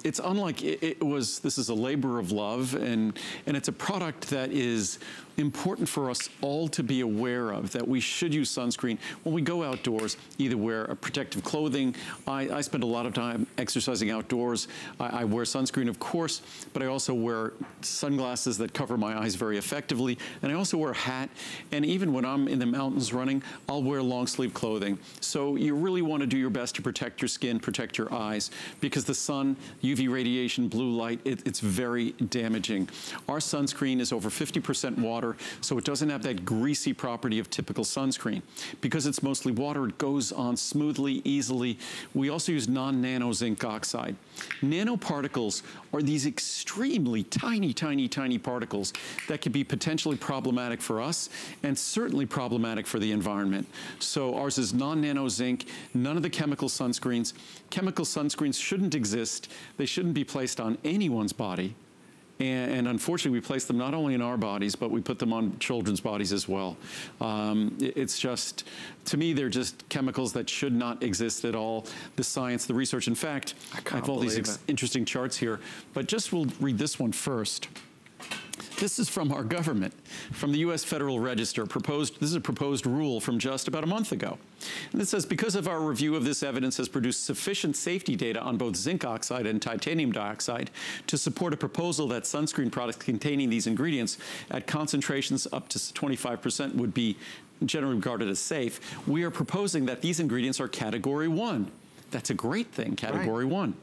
It's unlike this is a labor of love, and it's a product that is important for us all to be aware of, that we should use sunscreen when we go outdoors. Either wear a protective clothing. I spend a lot of time exercising outdoors. I wear sunscreen, of course, but I also wear sunglasses that cover my eyes very effectively, and I also wear a hat, and even when I'm in the mountains running, I'll wear long sleeve clothing. So you really want to do your best to protect your skin, protect your eyes, because the sun, UV radiation, blue light, it's very damaging. Our sunscreen is over 50% water, so it doesn't have that greasy property of typical sunscreen. Because it's mostly water, it goes on smoothly, easily. We also use non-nano zinc oxide. Nanoparticles are these extremely tiny, tiny, tiny particles that can be potentially problematic for us and certainly problematic for the environment. So ours is non-nano zinc, none of the chemical sunscreens. Chemical sunscreens shouldn't exist. They shouldn't be placed on anyone's body. And unfortunately, we place them not only in our bodies, but we put them on children's bodies as well. It's just, to me, they're just chemicals that should not exist at all. The science, the research. In fact, I have all these interesting charts here, but just we'll read this one first. This is from our government, from the U.S. Federal Register. This is a proposed rule from just about a month ago. And it says, because of our review of this evidence has produced sufficient safety data on both zinc oxide and titanium dioxide to support a proposal that sunscreen products containing these ingredients at concentrations up to 25% would be generally regarded as safe, we are proposing that these ingredients are Category 1. That's a great thing, Category 1.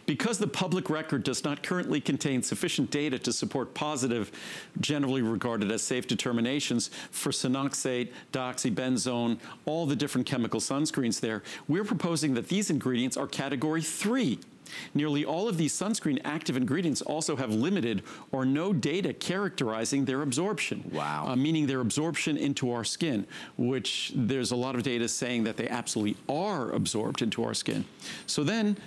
Because the public record does not currently contain sufficient data to support positive, generally regarded as safe determinations for sinoxate, dioxybenzone, all the different chemical sunscreens there, we're proposing that these ingredients are Category 3. Nearly all of these sunscreen active ingredients also have limited or no data characterizing their absorption. Wow. Meaning their absorption into our skin, which there's a lot of data saying that they absolutely are absorbed into our skin. So then,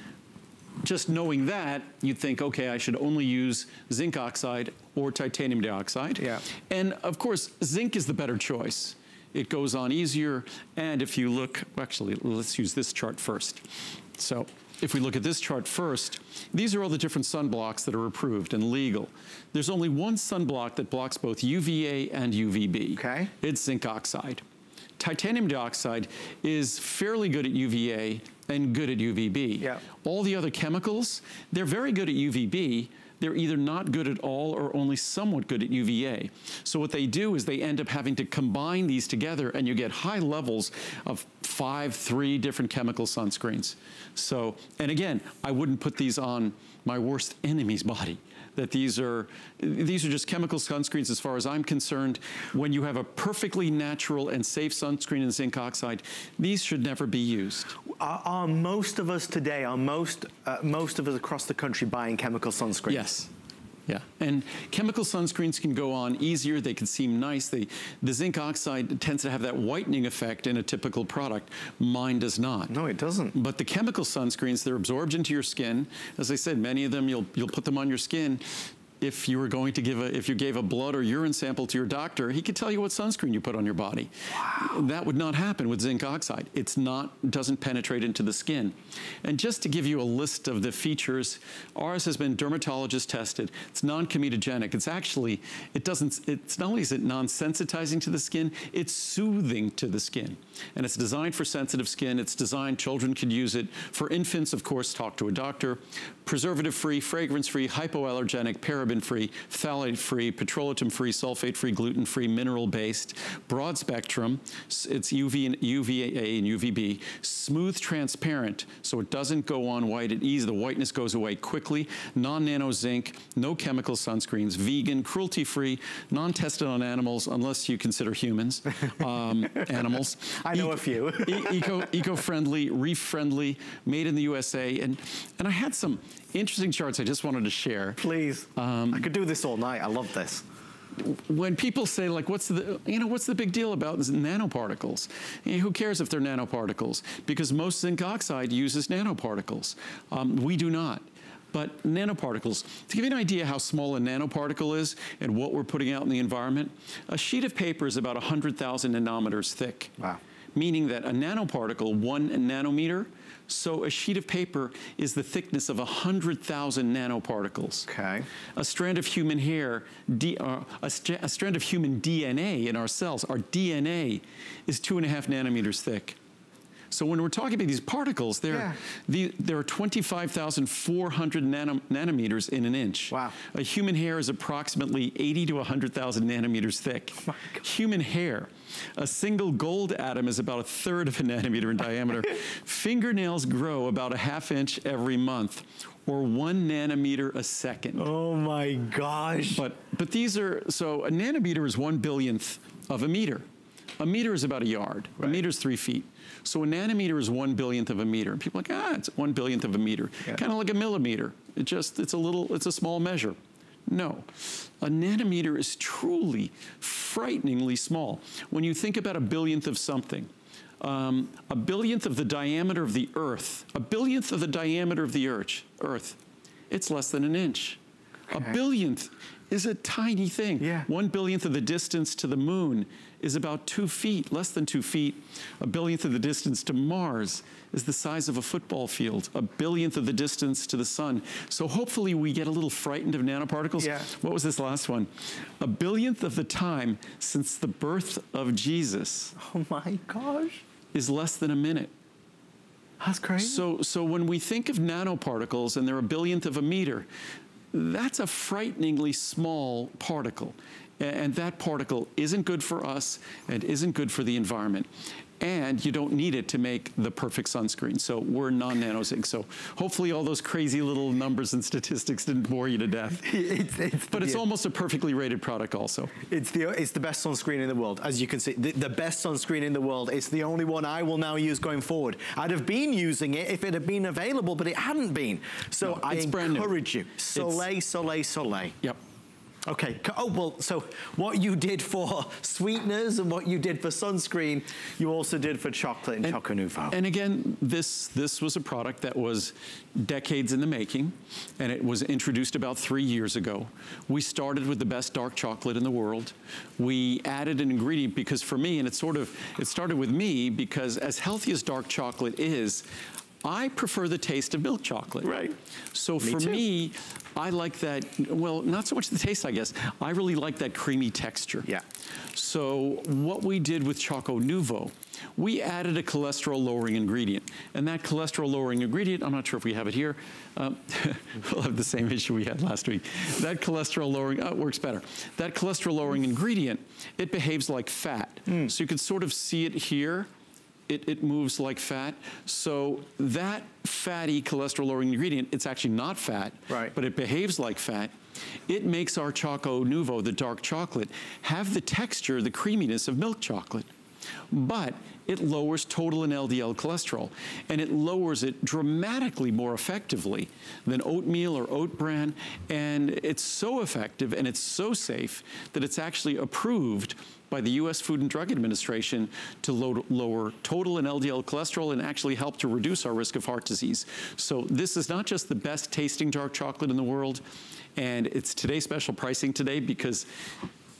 just knowing that, you'd think, okay, I should only use zinc oxide or titanium dioxide. Yeah. And of course, zinc is the better choice. It goes on easier. And if you look, actually, let's use this chart first. So if we look at this chart first, these are all the different sunblocks that are approved and legal. There's only one sunblock that blocks both UVA and UVB. Okay. It's zinc oxide. Titanium dioxide is fairly good at UVA and good at UVB. Yeah. All the other chemicals, they're very good at UVB. They're either not good at all or only somewhat good at UVA. So what they do is they end up having to combine these together, and you get high levels of 3 different chemical sunscreens. So, and again, I wouldn't put these on my worst enemy's body. That these are just chemical sunscreens as far as I'm concerned. When you have a perfectly natural and safe sunscreen in zinc oxide, these should never be used. Are most of us today, most of us across the country buying chemical sunscreens? Yes. Yeah, and chemical sunscreens can go on easier. They can seem nice. The zinc oxide tends to have that whitening effect in a typical product. Mine does not. No, it doesn't. But the chemical sunscreens, they're absorbed into your skin. As I said, many of them, you'll put them on your skin. If you were going to if you gave a blood or urine sample to your doctor, he could tell you what sunscreen you put on your body. Wow. That would not happen with zinc oxide. Doesn't penetrate into the skin. And just to give you a list of the features, ours has been dermatologist tested. It's non-comedogenic. It's not only is it non-sensitizing to the skin, it's soothing to the skin. And it's designed for sensitive skin. It's designed, children could use it. For infants, of course, talk to a doctor. Preservative-free, fragrance-free, hypoallergenic, paraben-free, phthalate-free, petrolatum-free, sulfate-free, gluten-free, mineral-based, broad spectrum. It's UVA and UVB. Smooth, transparent, so it doesn't go on white. The whiteness goes away quickly. Non-nano zinc, no chemical sunscreens, vegan, cruelty-free, non-tested on animals, unless you consider humans, animals. I know a few. Eco-friendly, reef-friendly, made in the USA. And I had some interesting charts I just wanted to share. Please. I could do this all night. I love this. when people say, like, what's the big deal about nanoparticles? Who cares if they're nanoparticles? Because most zinc oxide uses nanoparticles. We do not. But nanoparticles, to give you an idea how small a nanoparticle is and what we're putting out in the environment, a sheet of paper is about 100,000 nanometers thick. Wow. Meaning that a nanoparticle, 1 nanometer, so a sheet of paper is the thickness of 100,000 nanoparticles. Okay. A strand of human hair, a strand of human DNA in our cells, our DNA, is 2.5 nanometers thick. So when we're talking about these particles, there are 25,400 nanometers in an inch. Wow. A human hair is approximately 80 to 100,000 nanometers thick. Oh, human hair. A single gold atom is about 1/3 of a nanometer in diameter. Fingernails grow about 1/2 inch every month, or 1 nanometer a second. Oh my gosh. But these are, so a nanometer is 1/billionth of a meter. A meter is about a yard. Right. A meter is 3 feet. So a nanometer is 1/billionth of a meter. And people are like, it's 1/billionth of a meter. Yeah. Kind of like a millimeter. It's a small measure. No, a nanometer is truly frighteningly small. When you think about a billionth of something, a billionth of the diameter of the Earth, a billionth of the diameter of the Earth, it's less than an inch. Okay. A billionth is a tiny thing. Yeah. 1/billionth of the distance to the moon is about 2 feet, less than 2 feet. A billionth of the distance to Mars is the size of a football field. A billionth of the distance to the sun. So hopefully we get a little frightened of nanoparticles. Yeah. What was this last one? A billionth of the time since the birth of Jesus. Oh my gosh. Is less than a minute. That's crazy. So when we think of nanoparticles and they're a billionth of a meter, that's a frighteningly small particle. And that particle isn't good for us and isn't good for the environment. And you don't need it to make the perfect sunscreen. So we're non-nano-zinc. So hopefully all those crazy little numbers and statistics didn't bore you to death. But it's almost a perfectly rated product also. It's the best sunscreen in the world. As you can see, the best sunscreen in the world. It's the only one I will now use going forward. I'd have been using it if it had been available, but it hadn't been. So no, I encourage you. Soleil, Soleil, Soleil. Yep. Okay, oh, well, so what you did for sweeteners and what you did for sunscreen, you also did for chocolate and Choco Nouveau. And again, this was a product that was decades in the making, and it was introduced about 3 years ago. We started with the best dark chocolate in the world. We added an ingredient because for me, and it started with me because as healthy as dark chocolate is, I prefer the taste of milk chocolate. Right. So for me, I like that, well, not so much the taste, I guess. I really like that creamy texture. Yeah. So what we did with Choco Nouveau, we added a cholesterol-lowering ingredient. And that cholesterol-lowering ingredient, I'm not sure if we have it here. We'll have the same issue we had last week. That cholesterol-lowering, it works better. That cholesterol-lowering ingredient, it behaves like fat. So you can sort of see it here. It moves like fat. So that fatty cholesterol-lowering ingredient, it's actually not fat, right, but it behaves like fat. It makes our Choco Nouveau, the dark chocolate, have the texture, the creaminess of milk chocolate. But it lowers total and LDL cholesterol, and it lowers it dramatically more effectively than oatmeal or oat bran, and it's so effective and it's so safe that it's actually approved by the U.S. Food and Drug Administration to lower total and LDL cholesterol and actually help to reduce our risk of heart disease. So this is not just the best tasting dark chocolate in the world, and it's today's special pricing today because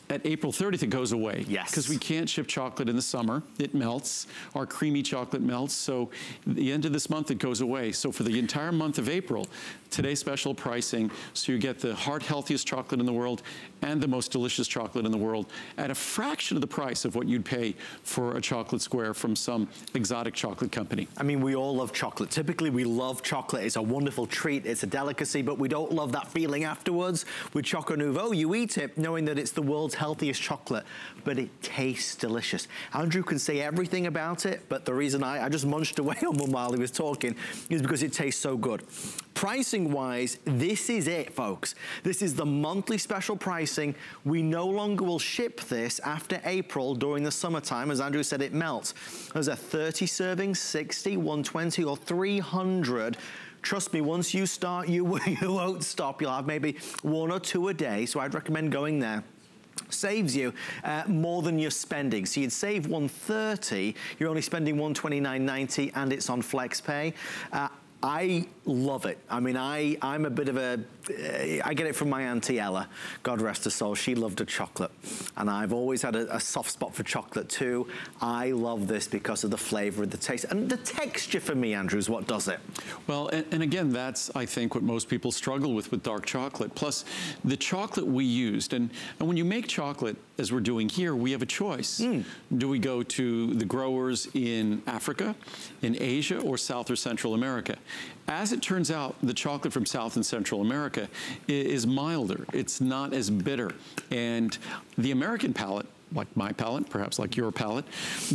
at April 30th, it goes away. Yes. Because we can't ship chocolate in the summer. It melts. Our creamy chocolate melts. So at the end of this month, it goes away. So for the entire month of April, today's special pricing, so you get the heart healthiest chocolate in the world and the most delicious chocolate in the world at a fraction of the price of what you'd pay for a chocolate square from some exotic chocolate company. I mean, we all love chocolate. Typically, we love chocolate. It's a wonderful treat. It's a delicacy, but we don't love that feeling afterwards. With Choco Nouveau, you eat it knowing that it's the world's healthiest chocolate, but it tastes delicious. Andrew can say everything about it, but the reason I just munched away on one while he was talking is because it tastes so good. Pricing-wise, this is it, folks. This is the monthly special pricing. We no longer will ship this after April during the summertime. As Andrew said, it melts. There's a 30 servings, 60, 120, or 300. Trust me, once you start, you won't stop. You'll have maybe 1 or 2 a day, so I'd recommend going there. saves you more than you're spending. So you'd save $130, you're only spending $129.90, and it's on FlexPay. I love it. I mean, I'm a bit of a, I get it from my Auntie Ella, God rest her soul. She loved a chocolate. And I've always had a soft spot for chocolate too. I love this because of the flavor and the taste. And the texture for me, Andrew, is what does it. Well, and again, that's, I think, what most people struggle with dark chocolate. Plus, the chocolate we used, and when you make chocolate, as we're doing here, we have a choice. Do we go to the growers in Africa, in Asia, or South or Central America? As it turns out, the chocolate from South and Central America is milder. It's not as bitter. And the American palate, like my palate, perhaps like your palate,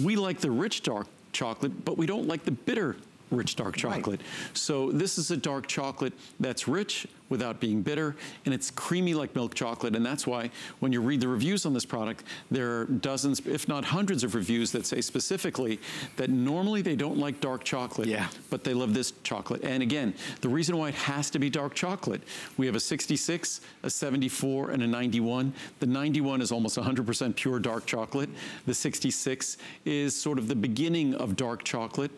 we like the rich dark chocolate, but we don't like the bitter rich dark chocolate. Right. So this is a dark chocolate that's rich without being bitter, and it's creamy like milk chocolate, and that's why when you read the reviews on this product, there are dozens, if not hundreds of reviews that say specifically that normally they don't like dark chocolate, but they love this chocolate. And again, the reason why it has to be dark chocolate, we have a 66, a 74, and a 91. The 91 is almost 100% pure dark chocolate. The 66 is sort of the beginning of dark chocolate.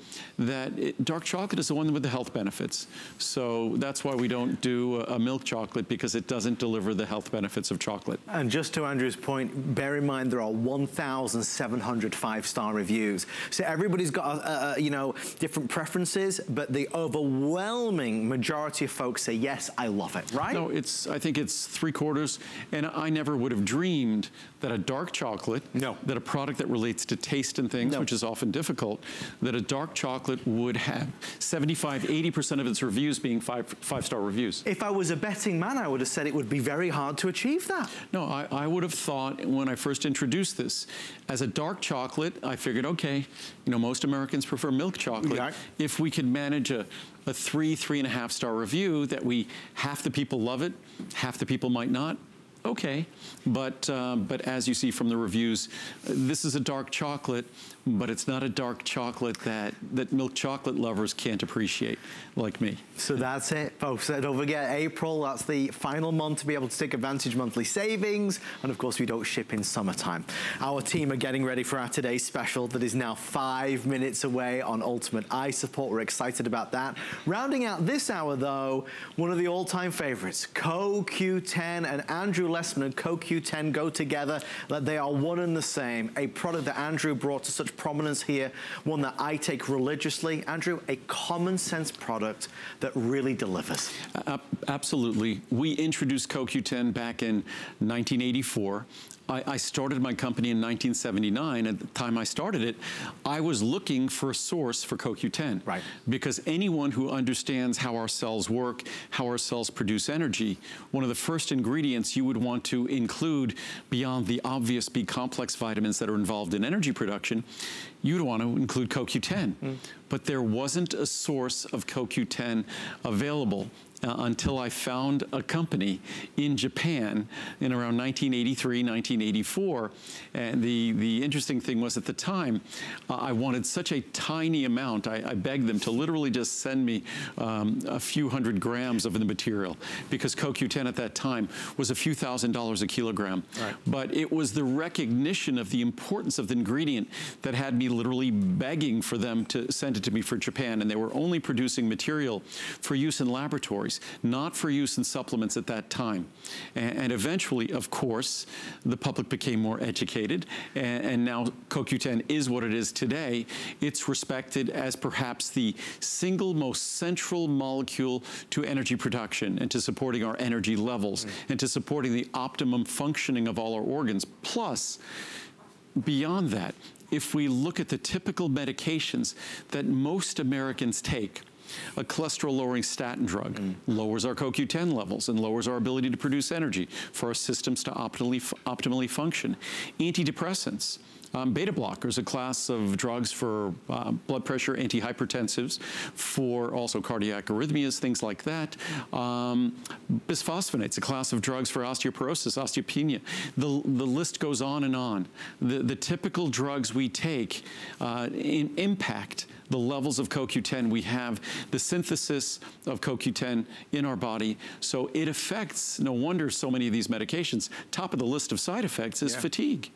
Dark chocolate is the one with the health benefits. So that's why we don't do a milk chocolate, because it doesn't deliver the health benefits of chocolate. And just to Andrew's point, bear in mind there are 1,700 five-star reviews. So everybody's got, you know, different preferences, but the overwhelming majority of folks say, yes, I love it, right? No, I think it's 3/4, and I never would have dreamed that a dark chocolate, that a product that relates to taste and things, which is often difficult, that a dark chocolate would have 75, 80% of its reviews being five-star reviews. If I was a betting man, I would have said it would be very hard to achieve that. No, I would have thought when I first introduced this, as a dark chocolate, I figured, okay, you know, most Americans prefer milk chocolate. Yeah. If we could manage a 3.5 star review that half the people love it, half the people might not, okay, but as you see from the reviews, this is a dark chocolate, but it's not a dark chocolate that milk chocolate lovers can't appreciate, like me. So that's it, folks. Don't forget, April, that's the final month to be able to take advantage of monthly savings, and of course we don't ship in summertime. Our team are getting ready for our today's special that is now 5 minutes away on Ultimate Eye Support. We're excited about that. Rounding out this hour, though, one of the all-time favorites, CoQ10, and Andrew Lessman and CoQ10 go together, that they are one and the same. A product that Andrew brought to such prominence here, one that I take religiously. Andrew, a common sense product that really delivers. Absolutely. We introduced CoQ10 back in 1984. I started my company in 1979. At the time I started it, I was looking for a source for CoQ10. Right. Because anyone who understands how our cells work, how our cells produce energy, one of the first ingredients you would want to include beyond the obvious B-complex vitamins that are involved in energy production, you'd want to include CoQ10. But there wasn't a source of CoQ10 available until I found a company in Japan in around 1983, 1984. And the interesting thing was, at the time, I wanted such a tiny amount. I begged them to literally just send me a few hundred grams of the material, because CoQ10 at that time was a few $1,000s a kilogram. Right. But it was the recognition of the importance of the ingredient that had me literally begging for them to send it to me for Japan. And they were only producing material for use in laboratories, not for use in supplements at that time. And eventually, of course, the public became more educated, and now CoQ10 is what it is today. It's respected as perhaps the single most central molecule to energy production and to supporting our energy levels and to supporting the optimum functioning of all our organs. Plus, beyond that, if we look at the typical medications that most Americans take, a cholesterol-lowering statin drug lowers our CoQ10 levels and lowers our ability to produce energy for our systems to optimally function. Antidepressants, beta blockers, a class of drugs for blood pressure, antihypertensives, for also cardiac arrhythmias, things like that. Bisphosphonates, a class of drugs for osteoporosis, osteopenia. The list goes on and on. The typical drugs we take impact the levels of CoQ10. We have the synthesis of CoQ10 in our body. So it affects, no wonder so many of these medications, top of the list of side effects is fatigue.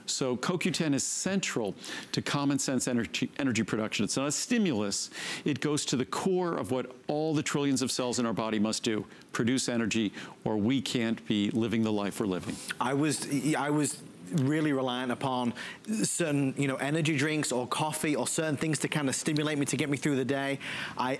So CoQ10 is central to common sense energy production. It's not a stimulus. It goes to the core of what all the trillions of cells in our body must do, produce energy, or we can't be living the life we're living. I was really reliant upon certain, energy drinks or coffee or certain things to kind of stimulate me to get me through the day.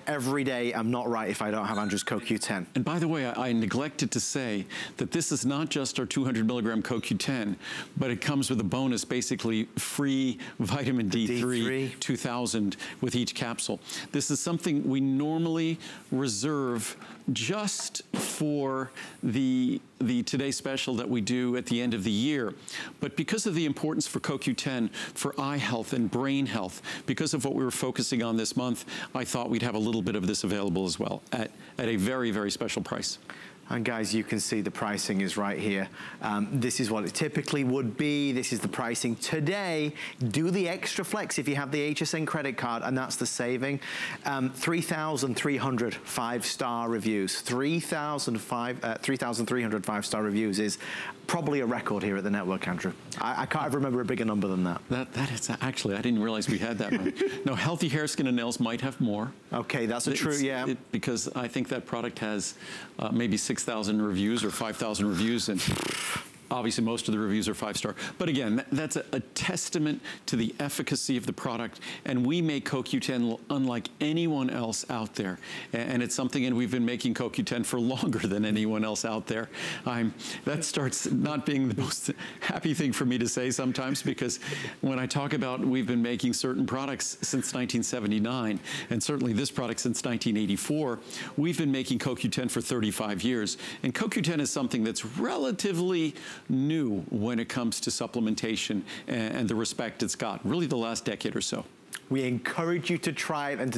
Every day I'm not right if I don't have Andrew's CoQ10. And by the way, I neglected to say that this is not just our 200 milligram CoQ10, but it comes with a bonus, basically free vitamin D3 2000 with each capsule. This is something we normally reserve just for the Today Special that we do at the end of the year. But because of the importance for CoQ10 for eye health and brain health, because of what we were focusing on this month, I thought we'd have a little bit of this available as well at a very, very special price. And guys, you can see the pricing is right here. This is what it typically would be. This is the pricing today. Do the extra flex if you have the HSN credit card, and that's the saving. 3,300 five-star reviews. 3,300 five-star reviews is probably a record here at the network, Andrew. I can't remember a bigger number than that. That is actually, I didn't realize we had that many. No, Healthy Hair, Skin, and Nails might have more. Okay, that's because I think that product has maybe 6,000 reviews or 5,000 reviews, and obviously most of the reviews are 5-star. But again, that's a testament to the efficacy of the product, and we make CoQ10 unlike anyone else out there. And it's something, and we've been making CoQ10 for longer than anyone else out there. That starts not being the most happy thing for me to say sometimes, because when I talk about we've been making certain products since 1979, and certainly this product since 1984, we've been making CoQ10 for 35 years. And CoQ10 is something that's relatively new when it comes to supplementation and the respect it's got, really the last decade or so. We encourage you to try it and to